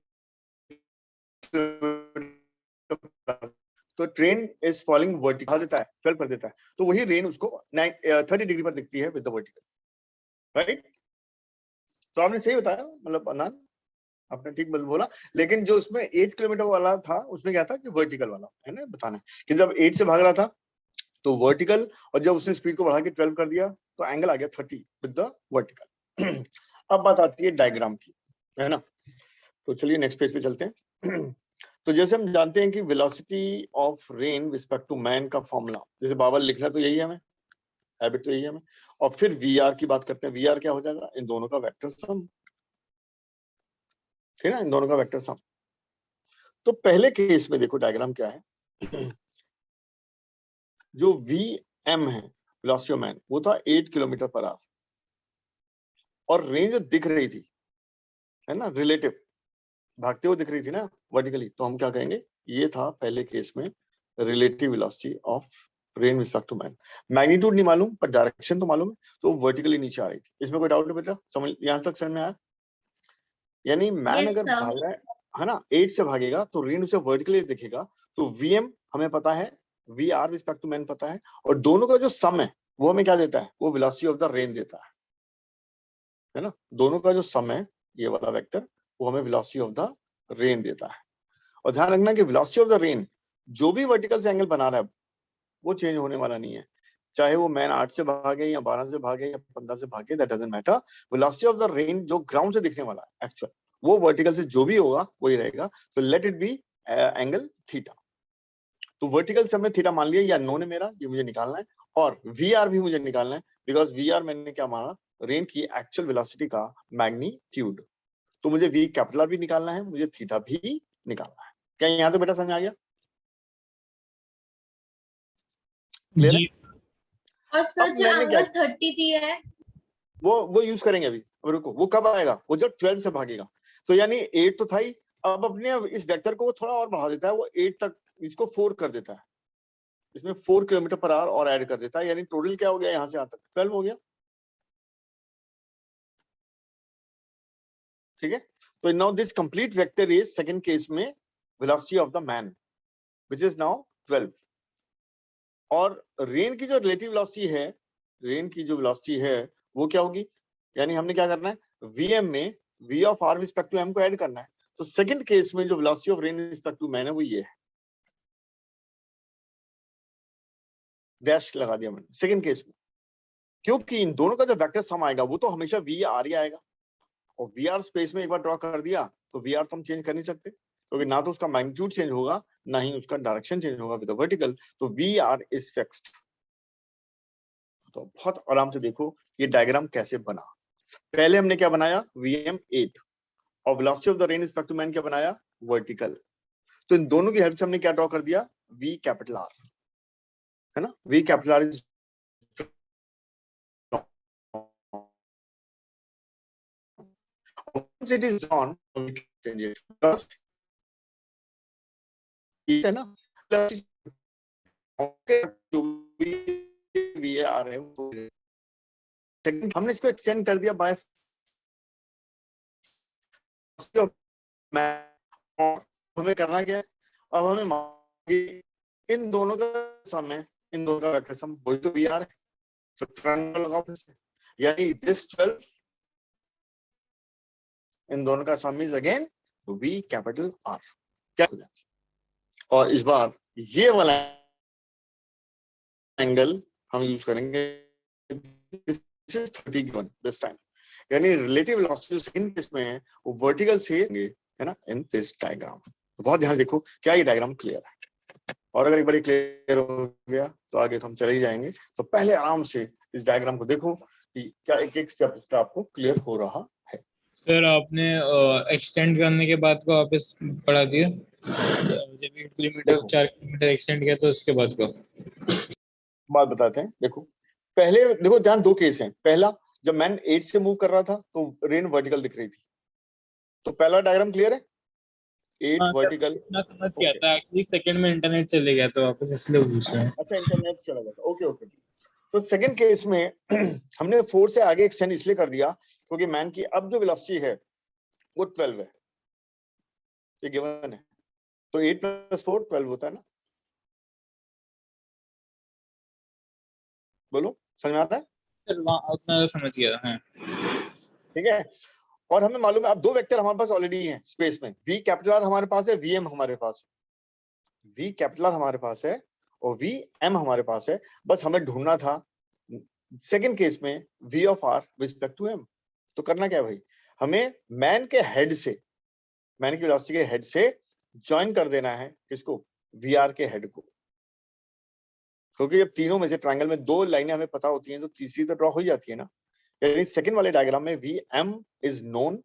तो ट्रेन इज फॉलिंग वर्टिकल देता है, 12 पर देता है, तो वही रेन उसको 30 डिग्री पर दिखती है विद द वर्टिकल, राइट? तो आपने सही बताया, मतलब अनान आपने ठीक बोला, लेकिन जो उसमें 8 किलोमीटर वाला था उसमें क्या था कि वर्टिकल वाला, है ना, बताना है कि जब 8 से भाग रहा था तो वर्टिकल, और जब उसने स्पीड को बढ़ा के 12 कर दिया तो एंगल आ गया 30 विद द वर्टिकल। अब बात आती है डायग्राम की, है ना, तो चलिए नेक्स्ट पेज पे चलते हैं। तो जैसे हम जानते हैं कि velocity of rain respect to man का फॉर्मूला, जैसे बाबल लिखना तो यही है हमें, हैबिट तो यही है हमें, और फिर वीआर की बात करते हैं। वीआर क्या हो जाएगा, इन दोनों का वेक्टर सम, ठीक है ना, इन दोनों का वेक्टर सम। तो पहले केस में देखो डायग्राम क्या है, जो वी एम है वेलोसिटी ऑफ मैन, वो था 8 किलोमीटर पर आवर, और रेंज दिख रही थी, है ना, रिलेटिव भागते हुए दिख रही थी ना वर्टिकली, तो हम क्या कहेंगे, ये था पहले केस में relative velocity of rain respect to man. Magnitude नहीं मालूम पर डायरेक्शन तो मालूम है, तो वर्टिकली नीचे आ रही थी। इसमें कोई डाउट है बेटा, समझ यहां तक समझ में आया? यानी मैन Yes, अगर sir. भाग रहा है ना 8 से भागेगा तो रेन उसे वर्टिकली दिखेगा, तो वीएम हमें पता है, V R respect to man पता है, और दोनों का जो सम है वो हमें क्या देता है, वो वेलोसिटी ऑफ द रेन देता है ना, दोनों का जो सम है ये वाला वेक्टर, वो हमें वेलोसिटी ऑफ द रेन देता है। और ध्यान रखना कि वेलोसिटी ऑफ द रेन जो भी वर्टिकल से एंगल बना रहा है वो चेंज होने वाला नहीं है, चाहे वो मैन 8 से भागे या 12 से भागे या 15 से भागे, that doesn't matter. Velocity of the rain जो ग्राउंड से दिखने वाला है एक्चुअल, वो वर्टिकल से जो भी होगा वही रहेगा। तो let it be angle theta. तो वर्टिकल से हमने थीटा मान लिया, या नोन है मेरा, ये मुझे निकालना है। और वी आर भी मुझे निकालना है, बिकॉज वी आर मैंने क्या माना, रेन की एक्चुअल वेलोसिटी का मैग्नीट्यूड। तो मुझे वी कैपिटल भी निकालना है, मुझे थीटा भी निकालना है। क्या यहाँ तो बेटा समझ आ गया? क्लियर है? जी और सर अब जो मैंने क्या, एंगल 30 दिया है, वो यूज करेंगे अभी। अब रुको, वो कब आएगा? वो जब 12 से भागेगा। तो यानी 8 तो था ही, अब अपने इस वेक्टर को वो थोड़ा और बढ़ा देता है, वो 8 तक इसको 4 कर देता है, इसमें 4 किलोमीटर पर आवर और ऐड कर देता है, यानी टोटल क्या हो गया यहाँ से यहाँ तक 12 हो गया। ठीक है? तो now this complete vector is second case में velocity of the man which is now 12। और रेन की जो रिलेटिव वेलोसिटी है, रेन की जो वेलोसिटी है वो क्या होगी? यानी हमने क्या करना है, vm में v of r respect to m को ऐड करना है। तो सेकंड केस में जो velocity of rain respect to man है वो ये है, डैश लगा दिया मैंने सेकंड केस में, क्योंकि इन दोनों का जो वेक्टर सम आएगा वो तो हमेशा v r ही आएगा। और वी आर स्पेस में एक बार ड्रॉ कर दिया तो वी आर तो हम चेंज कर नहीं सकते, क्योंकि ना तो उसका मैग्नीट्यूड चेंज होगा, ना ही उसका डायरेक्शन चेंज होगा विद वर्टिकल। तो वी आर इज फिक्स्ड। तो बहुत आराम से देखो ये डायग्राम कैसे बना। पहले हमने क्या बनाया, वीएम 8, और velocity of the rain respect to man क्या बनाया, वर्टिकल। तो इन दोनों की हेल्प से हमने क्या ड्रॉ कर दिया, वी कैपिटल आर, है ना। V capital R is once it is drawn we can change it because है ना, जो भी आ रहे हैं हमने इसको एक्सटेंड कर दिया बाय हमें करना क्या है, अब हमें इन दोनों का सम है, इन दोनों का वेक्टर सम वही तो वी आर है। तो ट्रायंगल लगाओ फिर से, यानी दिस 12 इन दोनों का sum is again V capital R. क्या हो जाता है? और इस बार ये वाला एंगल हम यूज करेंगे, this is 30 given this time, यानी रिलेटिव वेलोसिटी सेकंड केस में है वो वर्टिकल से है ना, इन दिस डायग्राम। बहुत ध्यान देखो क्या ये डायग्राम क्लियर है। और अगर एक बार क्लियर हो गया तो आगे तो हम चले ही जाएंगे। तो पहले आराम से इस डायग्राम को देखो कि क्या एक एक स्टेप इसका आपको क्लियर हो रहा है। सर, आपने एक्सटेंड करने के बाद को वापस पढ़ा दिया, जब 8 किलोमीटर देखो 4 किलोमीटर एक्सटेंड किया तो उसके बाद को। बात बताते हैं। देखो पहले देखो ध्यान, दो केस हैं। पहला, जब मैन 8 से मूव कर रहा था तो रेन वर्टिकल दिख रही थी, तो पहला डायग्राम क्लियर है, 8 हाँ सर, वर्टिकल। इतना समझ गया ओके, था, एक्चुअली सेकंड में इंटरनेट चले गया तो वापस इसलिए पूछ रहे हैं। अच्छा इंटरनेट चला गया, ओके ओके। तो सेकंड केस में हमने 4 से आगे एक्सटेंड इसलिए कर दिया क्योंकि मैन की अब जो वेलोसिटी है वो 12 है, ये गिवन है। तो 8 + 4 12 होता है ना, बोलो समझ में आ रहा है? सर वहाँ उतना तो समझ गया था, हाँ। ठीक है। और हमें मालूम है अब दो वेक्टर हमारे पास ऑलरेडी हैं स्पेस में, वी कैपिटल आर हमारे पास है, वीएम हमारे पास, वी कैपिटल आर हमारे पास है और वी एम हमारे पास है। बस हमें ढूंढना था सेकंड केस में V of R respect to M. तो करना क्या है भाई, हमें मैन के हेड से, मैन की वेलोसिटी के हेड से ज्वाइन कर देना है किसको, वी आर के हेड को। क्योंकि जब तीनों में से ट्रायंगल में दो लाइनें हमें पता होती हैं तो तीसरी तो ड्रॉ हो जाती है ना। यानी सेकंड वाले डायग्राम में V M is known,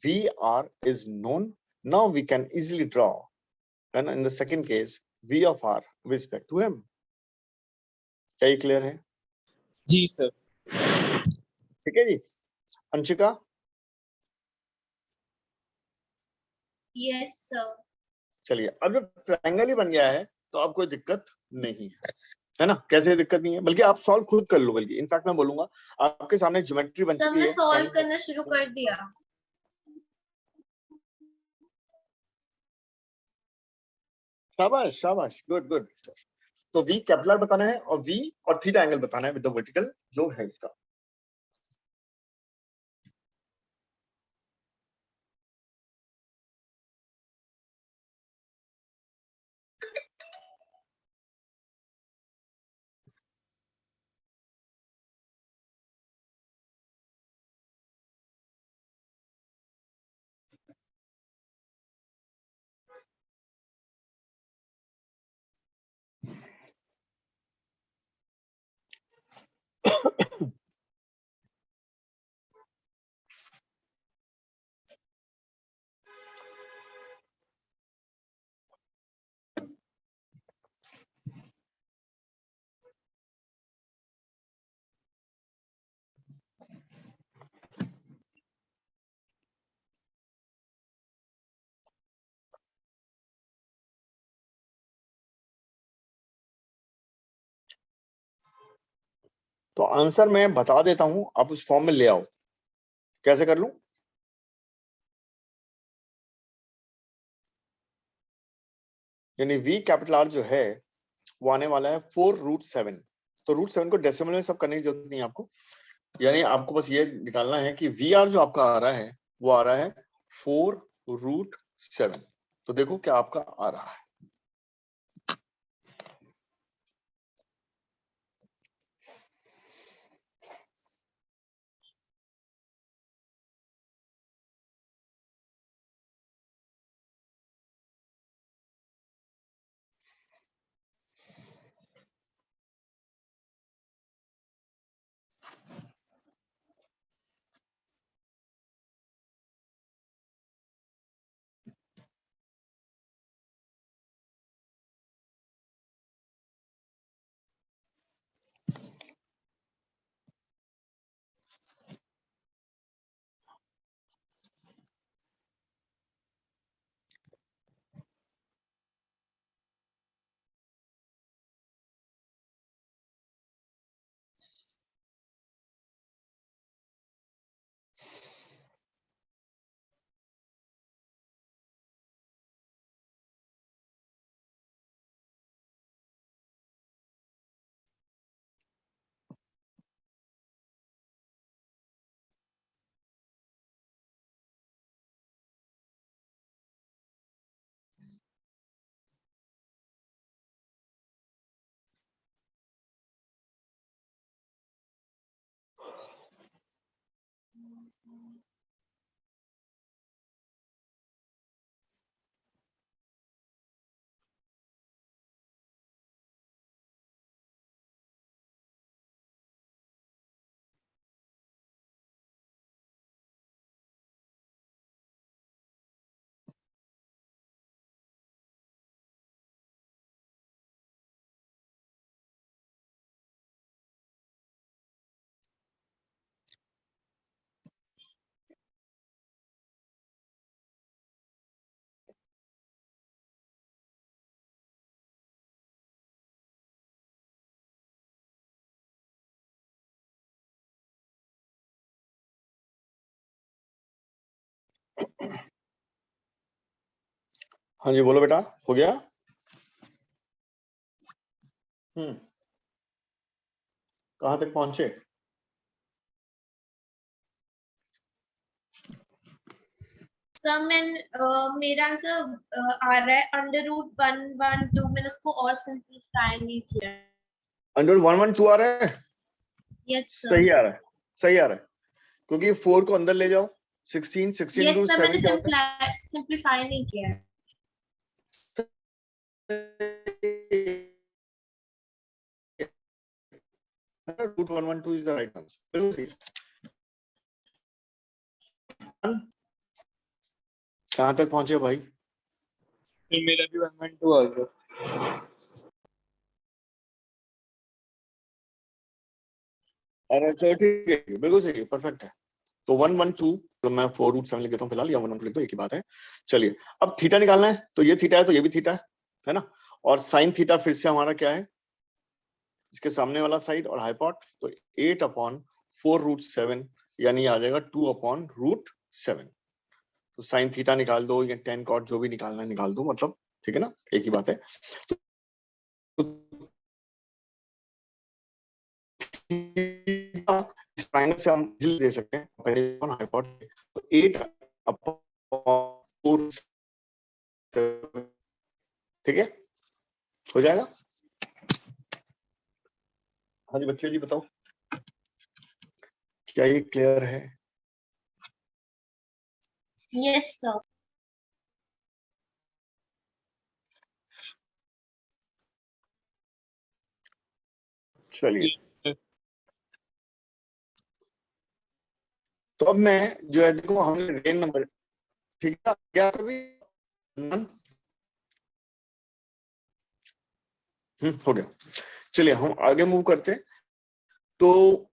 V R is known, now we can easily draw and in the second case V of R with respect to M. क्या ये क्लियर है? जी सर। ठीक है जी। Anshika, yes sir. चलिए अब जब ट्रायंगल ही बन गया है तो अब कोई दिक्कत नहीं है ना। कैसे दिक्कत नहीं है, बल्कि आप सॉल्व खुद कर लो। बल्कि इनफैक्ट मैं बोलूंगा आपके सामने ज्योमेट्री बन सर चुकी मैं है सॉल्व triangle करना शुरू कर दिया। शाबाश शाबाश, गुड गुड। तो वी कैपिटल बताना है और वी और थीटा एंगल बताना है विद द वर्टिकल जो है इसका। तो आंसर मैं बता देता हूं, आप उस फॉर्म में ले आओ। कैसे कर लूं? यानी v कैपिटल R जो है वो आने वाला है 4√7। तो √7 को डेसिमल में सब करने की जरूरत नहीं है आपको, यानी आपको बस ये निकालना है कि VR जो आपका आ रहा है वो आ रहा है 4√7। तो देखो क्या आपका आ रहा है। हाँ जी बोलो बेटा, हो गया? कहां तक पहुंचे? सर मैं मेरा आंसर आ रहा है √112। मैंने उसको और सिंपलीफाई नहीं किया। √112 आ रहा है? Yes sir. सही आ रहा है, सही आ रहा है, क्योंकि 4 को अंदर ले जाओ। 16 यस into सर, मैंने 7 क्या होता सिंपलीफाई नहीं किया है। है? √112 is the right answer. बिल्कुल सही। कहां तक पहुंचे भाई? फिर मेरा भी 112 आ गया। अरे चलो ठीक है, बिल्कुल सही है, परफेक्ट है। तो 112, तो मैं 4√7 लिख देता हूँ फिलहाल, या 112 लिख दो, एक ही बात है। चलिए अब थीटा निकालना है, तो ये थीटा है तो ये भी थीटा है ना। और साइन थीटा फिर से हमारा क्या है, इसके सामने वाला साइड और हाइपोट, तो 8/4√7, यानी आ जाएगा 2/√7। तो साइन थीटा निकाल दो या टेन कॉट जो भी निकालना है निकाल दो, मतलब ठीक है ना, एक ही बात है। इस ट्रायंगल से हम दे सकते हैं पेरिगन हाइपोट, तो 8/4, ठीक है, हो जाएगा। हाँ जी बच्चे जी बताओ, क्या ये क्लियर है? Yes sir. चलिए तो अब मैं जो है देखो हमने रेन नंबर ठीक है क्या कभी हो गया। चलिए हम आगे मूव करते हैं। तो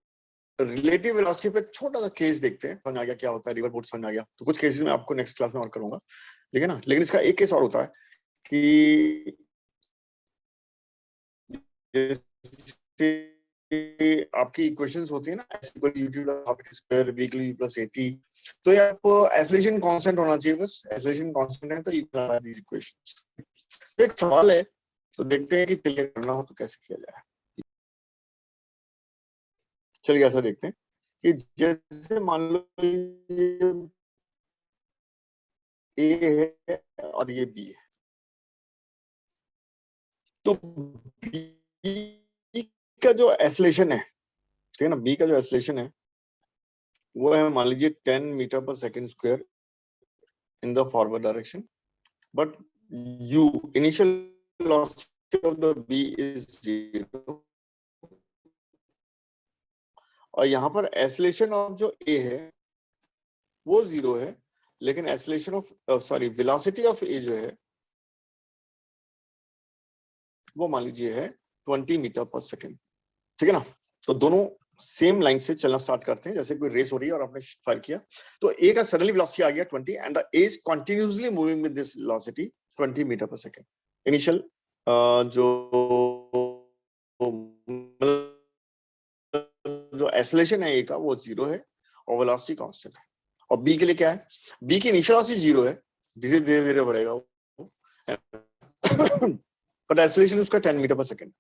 रिलेटिव वेलोसिटी पे एक छोटा सा केस देखते हैं, समझ आ गया क्या होता है, रिवर बोट समझ आ गया। तो कुछ केसेस में आपको नेक्स्ट क्लास में और करूंगा, ठीक है ना। लेकिन इसका एक केस और होता है कि आपकी इक्वेशंस होती है ना, स्क्वायर वीकली प्लस 80, तो ये आपको एक्सेलरेशन कांस्टेंट होना चाहिए, बस एक्सेलरेशन कांस्टेंट है तो you can apply these equations. तो एक सवाल है, तो देखते हैं कि क्लियर करना हो तो कैसे किया जाए। चलिए ऐसा देखते हैं कि जैसे मान लो ये A है और ये B है, तो B का जो एक्सेलरेशन है, ठीक है ना, B का जो एक्सेलरेशन है वो है मान लीजिए 10 metre per second square in the forward direction, but U initial velocity of the B is 0, और यहाँ पर एक्सेलरेशन ऑफ जो A है वो 0 है, लेकिन acceleration of sorry velocity of A जो है वो मान लीजिए है 20 मीटर पर सेकंड, ठीक है ना। तो दोनों सेम लाइन से चलना स्टार्ट करते हैं, जैसे कोई रेस हो रही है और आपने फायर किया, तो ए का सडनली वेलोसिटी आ गया 20 and the A is continuously moving with this velocity 20 metre per second. Initial जो एक्सेलरेशन है ए का वो 0 है और वेलोसिटी कांस्टेंट है। और बी के लिए क्या है, बी की इनिशियल वेलोसिटी 0 है, धीरे धीरे धीरे बढ़ेगा वो बट एक्सेलरेशन उसका 10 मीटर पर सेकंड,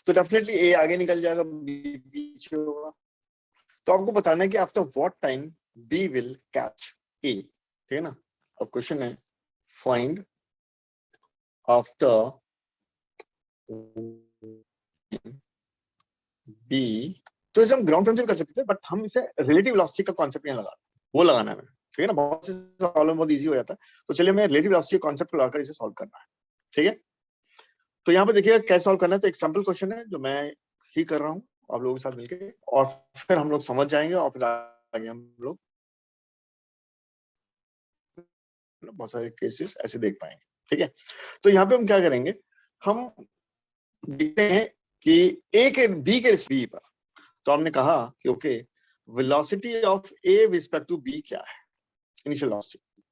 तो डेफिनेटली ए आगे निकल जाएगा, बी पीछे होगा। तो आपको बताना है कि after what time B will catch A, ठीक है ना। अब क्वेश्चन है फाइंड आफ्टर बी, तो इसे हम ग्राउंड फ्रेम से कर सकते हैं, बट हम इसे रिलेटिव वेलोसिटी का कॉन्सेप्ट यहाँ लगा, वो लगाना है, ठीक है ना। बहुत से सवालों में बहुत इजी हो जाता है, तो चलिए मैं रिलेटिव वेलोसिटी कॉन्सेप्ट को लगाकर इसे सॉल्व करना है, ठीक है। तो यहाँ पे देखिएगा कैसे सॉल्व करना है। तो एक सिंपल क्वेश्चन है जो मैं ही कर रहा हूँ आप लोगों के साथ मिलकर, और फिर हम लोग समझ जाएंगे और फिर आगे हम लोग बहुत सारे केसेस ऐसे देख पाएंगे, ठीक है। तो यहाँ पे हम क्या करेंगे, हम देखते हैं कि ए के बी के बी पर, तो हमने कहा कि okay velocity of A with respect to B क्या है, इनिशियल वेलोसिटी,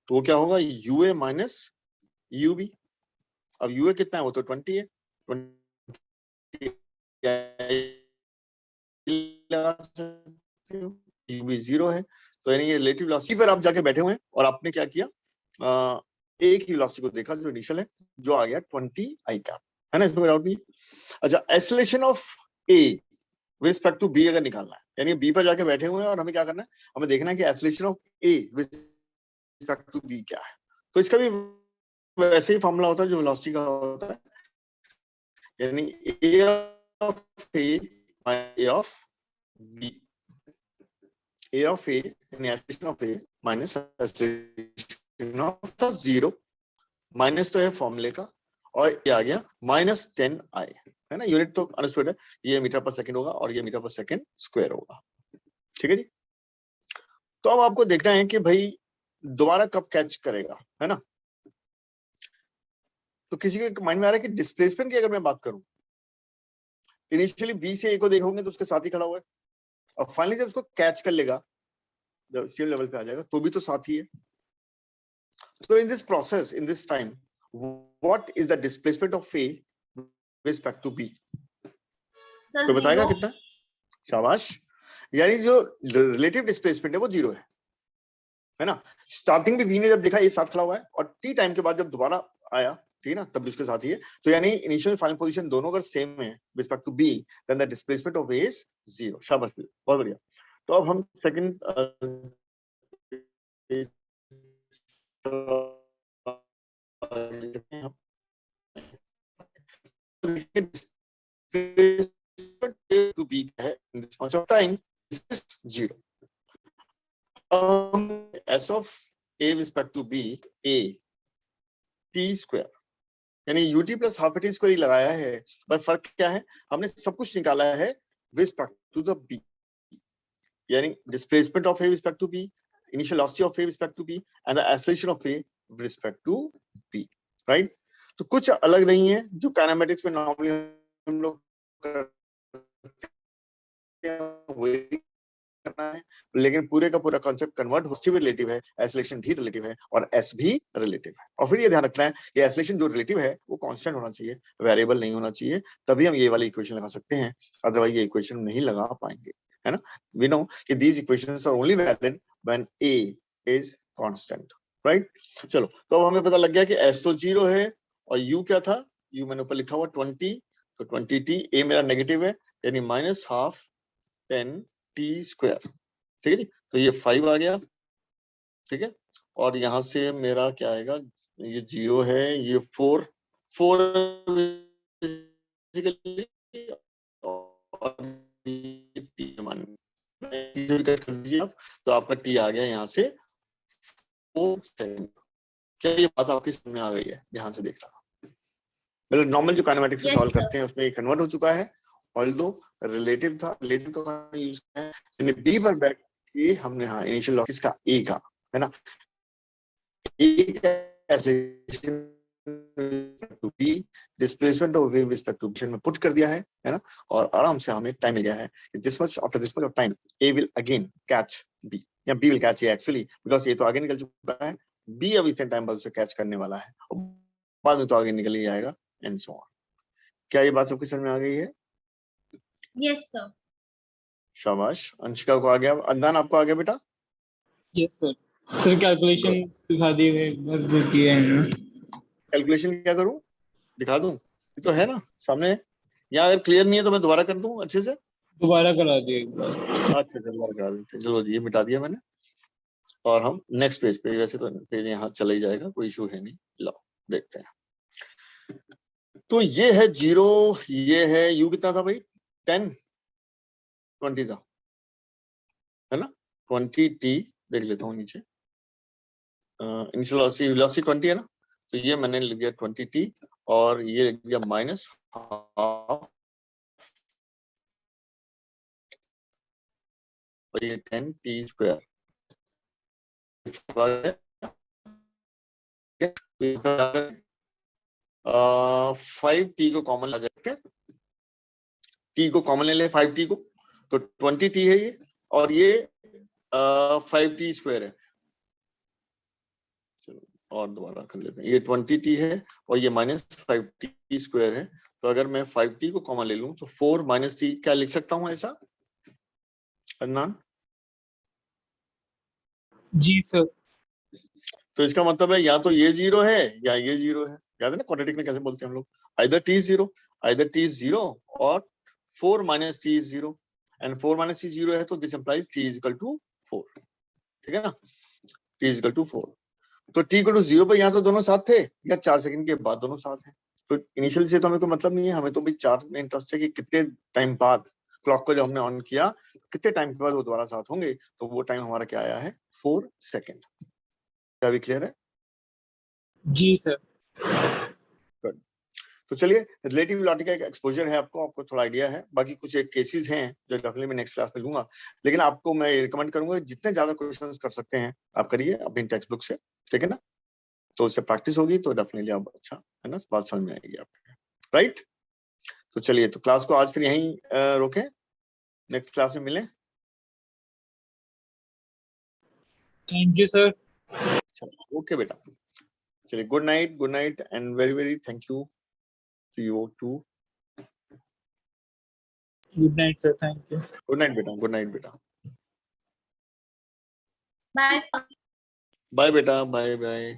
तो वो क्या होगा यूए माइनस यूबी। अब यूए कितना है, वो तो 20 है, 20 यूबी 0 है, तो यानी ये रिलेटिव वेलोसिटी पर आप जाके बैठे हुए हैं और आपने क्या किया, एक ही वेलोसिटी को देखा जो इनिशियल है, जो आ गया 20 आई कैप, है ना, इसमें कोई डाउट नहीं। अच्छा acceleration of A with respect to B अगर निकालना है, यानी बी पर जाके बैठे हुए हैं और हमें क्या करना है, हमें देखना है कि acceleration of A with respect to B क्या है। तो इसका भी वैसे ही फॉर्मूला होता है जो वेलोसिटी का होता है, यानी ए ऑफ बी, ए ऑफ ए यानी acceleration of A minus acceleration of the 0, minus तो है फॉर्मूले का, और ये आ गया -10 आई, है ना। यूनिट तो अंडरस्टूड है, ये मीटर पर सेकंड होगा और ये मीटर पर सेकंड स्क्वायर होगा, ठीक है जी। तो अब आपको देखना है कि भाई दोबारा कब कैच करेगा, है ना। तो किसी के माइंड में आ रहा है कि डिस्प्लेसमेंट की अगर मैं बात करूं, इनिशियली बी से ए को देखोगे तो उसके साथ ही खड़ा हुआ है, और फाइनली जब उसको कैच कर लेगा, जब सेम लेवल पे आ जाएगा तो भी तो साथ ही है। तो in this process, in this time, what is the displacement of A with respect to B, तो बताएगा कितना, शाबाश। यानी जो रिलेटिव डिस्प्लेसमेंट है वो 0 है ना। स्टार्टिंग में बी ने जब देखा ये साथ खड़ा हुआ है, और टी टाइम के बाद जब दोबारा आया, ठीक है ना, तब भी उसके साथ ही है, तो यानी इनिशियल फाइनल पोजीशन दोनों अगर सेम है with respect to B, then the displacement of A is 0। शाबाश, बहुत बढ़िया। तो अब हम सेकंड to b है in this much of time is 0. S of a with respect to b a t square, यानी ut plus half a t square ही लगाया है, बस फर्क क्या है, हमने सब कुछ निकाला है with respect to the b, यानी displacement of A respect to B, initial velocity of A respect to B and the acceleration of A respect to B, right. तो कुछ अलग नहीं है जो काइनेमेटिक्स में नॉर्मली हम लोग करते हैं वही करना है, लेकिन पूरे का पूरा कॉन्सेप्ट कन्वर्ट वेलोसिटी भी रिलेटिव है, एक्सेलरेशन भी रिलेटिव है और एस भी रिलेटिव है। और फिर ये ध्यान रखना है कि एक्सेलरेशन जो रिलेटिव है वो कांस्टेंट होना चाहिए, वेरिएबल नहीं होना चाहिए, तभी हम ये वाली इक्वेशन लगा सकते हैं, अदरवाइज ये इक्वेशन नहीं लगा पाएंगे, है ना। वी नो कि these equations are only valid when A is constant, right. चलो, तो अब हमें पता लग गया कि एस तो 0 है और यू क्या था, यू मैंने ऊपर लिखा हुआ 20, तो 20t, ए मेरा नेगेटिव है यानी -12 10t², ठीक है जी। तो ये 5 आ गया, ठीक है। और यहाँ से मेरा क्या आएगा, ये 0 है, ये 4 कर दीजिए आप, तो आपका टी आ गया यहाँ से 4 सेकंड। क्या ये बात आपकी समझ में आ गई है? ध्यान से देख रहा, मतलब नॉर्मल जो काइनेमेटिक्स में Yes, सॉल्व sir. करते हैं उसमें ये कन्वर्ट हो चुका है, ऑल्दो रिलेटिव था, रिलेटिव का यूज किया है, यानी बी पर बैठ के हमने, हाँ, इनिशियल लॉसिस का ए का, है ना, ए का to B displacement of wave respect to में पुट कर दिया है ना, और आराम से हमें टाइम मिल गया है कि this much after this much of time A will again catch B, या B will catch A actually, because ये तो आगे निकल चुका है, बी अब इतने टाइम बाद उसे कैच करने वाला है, और बाद में तो आगे निकल ही जाएगा एंड सो ऑन। क्या ये बात सबकी समझ में आ गई है? Yes, sir. शाबाश, अंशिका को आ गया, अदनान आपको आ गया बेटा? Yes sir. सर कैलकुलेशन दिखा दिए गए, एक बार जो किए हैं ना। कैलकुलेशन क्या करूं, दिखा दूं? ये तो है ना सामने, या अगर क्लियर नहीं है तो मैं दोबारा कर दूं अच्छे से? दोबारा करा दिए एक बार। अच्छा, दोबारा करा देते हैं। चलो जी, ये मिटा दिया मैंने, और हम नेक्स्ट पेज पे, वैसे तो पेज यहाँ चला ही जाएगा, कोई इशू है नहीं। लो देखते हैं, तो ये है 0, ये है यू कितना था भाई, 10 20 था, है ना, 20t, देख लेता हूँ नीचे, इनिशियल वेलोसिटी 20 है ना, तो ये मैंने लिख दिया 20t, और ये लिख दिया -12, और ये 10t², 5t को कॉमन ला जाए, t को कॉमन ले ले, 5t को, तो 20t है ये, और ये 5t² है। चलो और दोबारा कर लेते हैं, ये 20t है और ये -5t² है, तो अगर मैं 5t को कॉमन ले लूं तो 4 - t क्या लिख सकता हूं ऐसा, अदनान? जी सर। तो इसका मतलब है या तो ये 0 है या ये 0 है, याद है ना क्वाड्रेटिक में कैसे बोलते हैं हम लोग, either t is 0, either t is 0 और 4 - t is 0, एंड 4 - t 0 है, तो this implies t is equal to 4, ठीक है ना, t is equal to 4। तो t equal to 0 पे या तो दोनों साथ थे या 4 सेकंड के बाद दोनों साथ हैं, तो इनिशियल से तो हमें कोई मतलब नहीं है, हमें तो भी 4 में इंटरेस्ट है कि कितने टाइम बाद क्लॉक को जब हमने ऑन किया कितने टाइम के बाद वो दोबारा साथ होंगे, तो वो टाइम हमारा क्या आया है, 4 सेकंड। क्या भी क्लियर है? जी सर। तो चलिए, रिलेटिव वेलोसिटी का एक एक्सपोजर है आपको थोड़ा आइडिया है, बाकी कुछ एक केसेस हैं जो डेफिनेटली मैं नेक्स्ट क्लास में लूंगा, लेकिन आपको मैं रिकमेंड करूंगा जितने ज्यादा क्वेश्चंस कर सकते हैं आप करिए अपनी टेक्स्ट बुक से, ठीक है ना, तो उससे प्रैक्टिस होगी तो डेफिनेटली आप अच्छा, है ना, बात समझ में आएगी आपके, राइट। तो चलिए, तो क्लास को आज फिर यहीं रोकें, नेक्स्ट क्लास में मिलें। Thank you sir. चलो ओके बेटा, चलिए, good night and very very thank you too you too. Good night sir, thank you. Good night बेटा, गुड नाइट बेटा, Bye, sir. बाय बेटा, बाय बाय।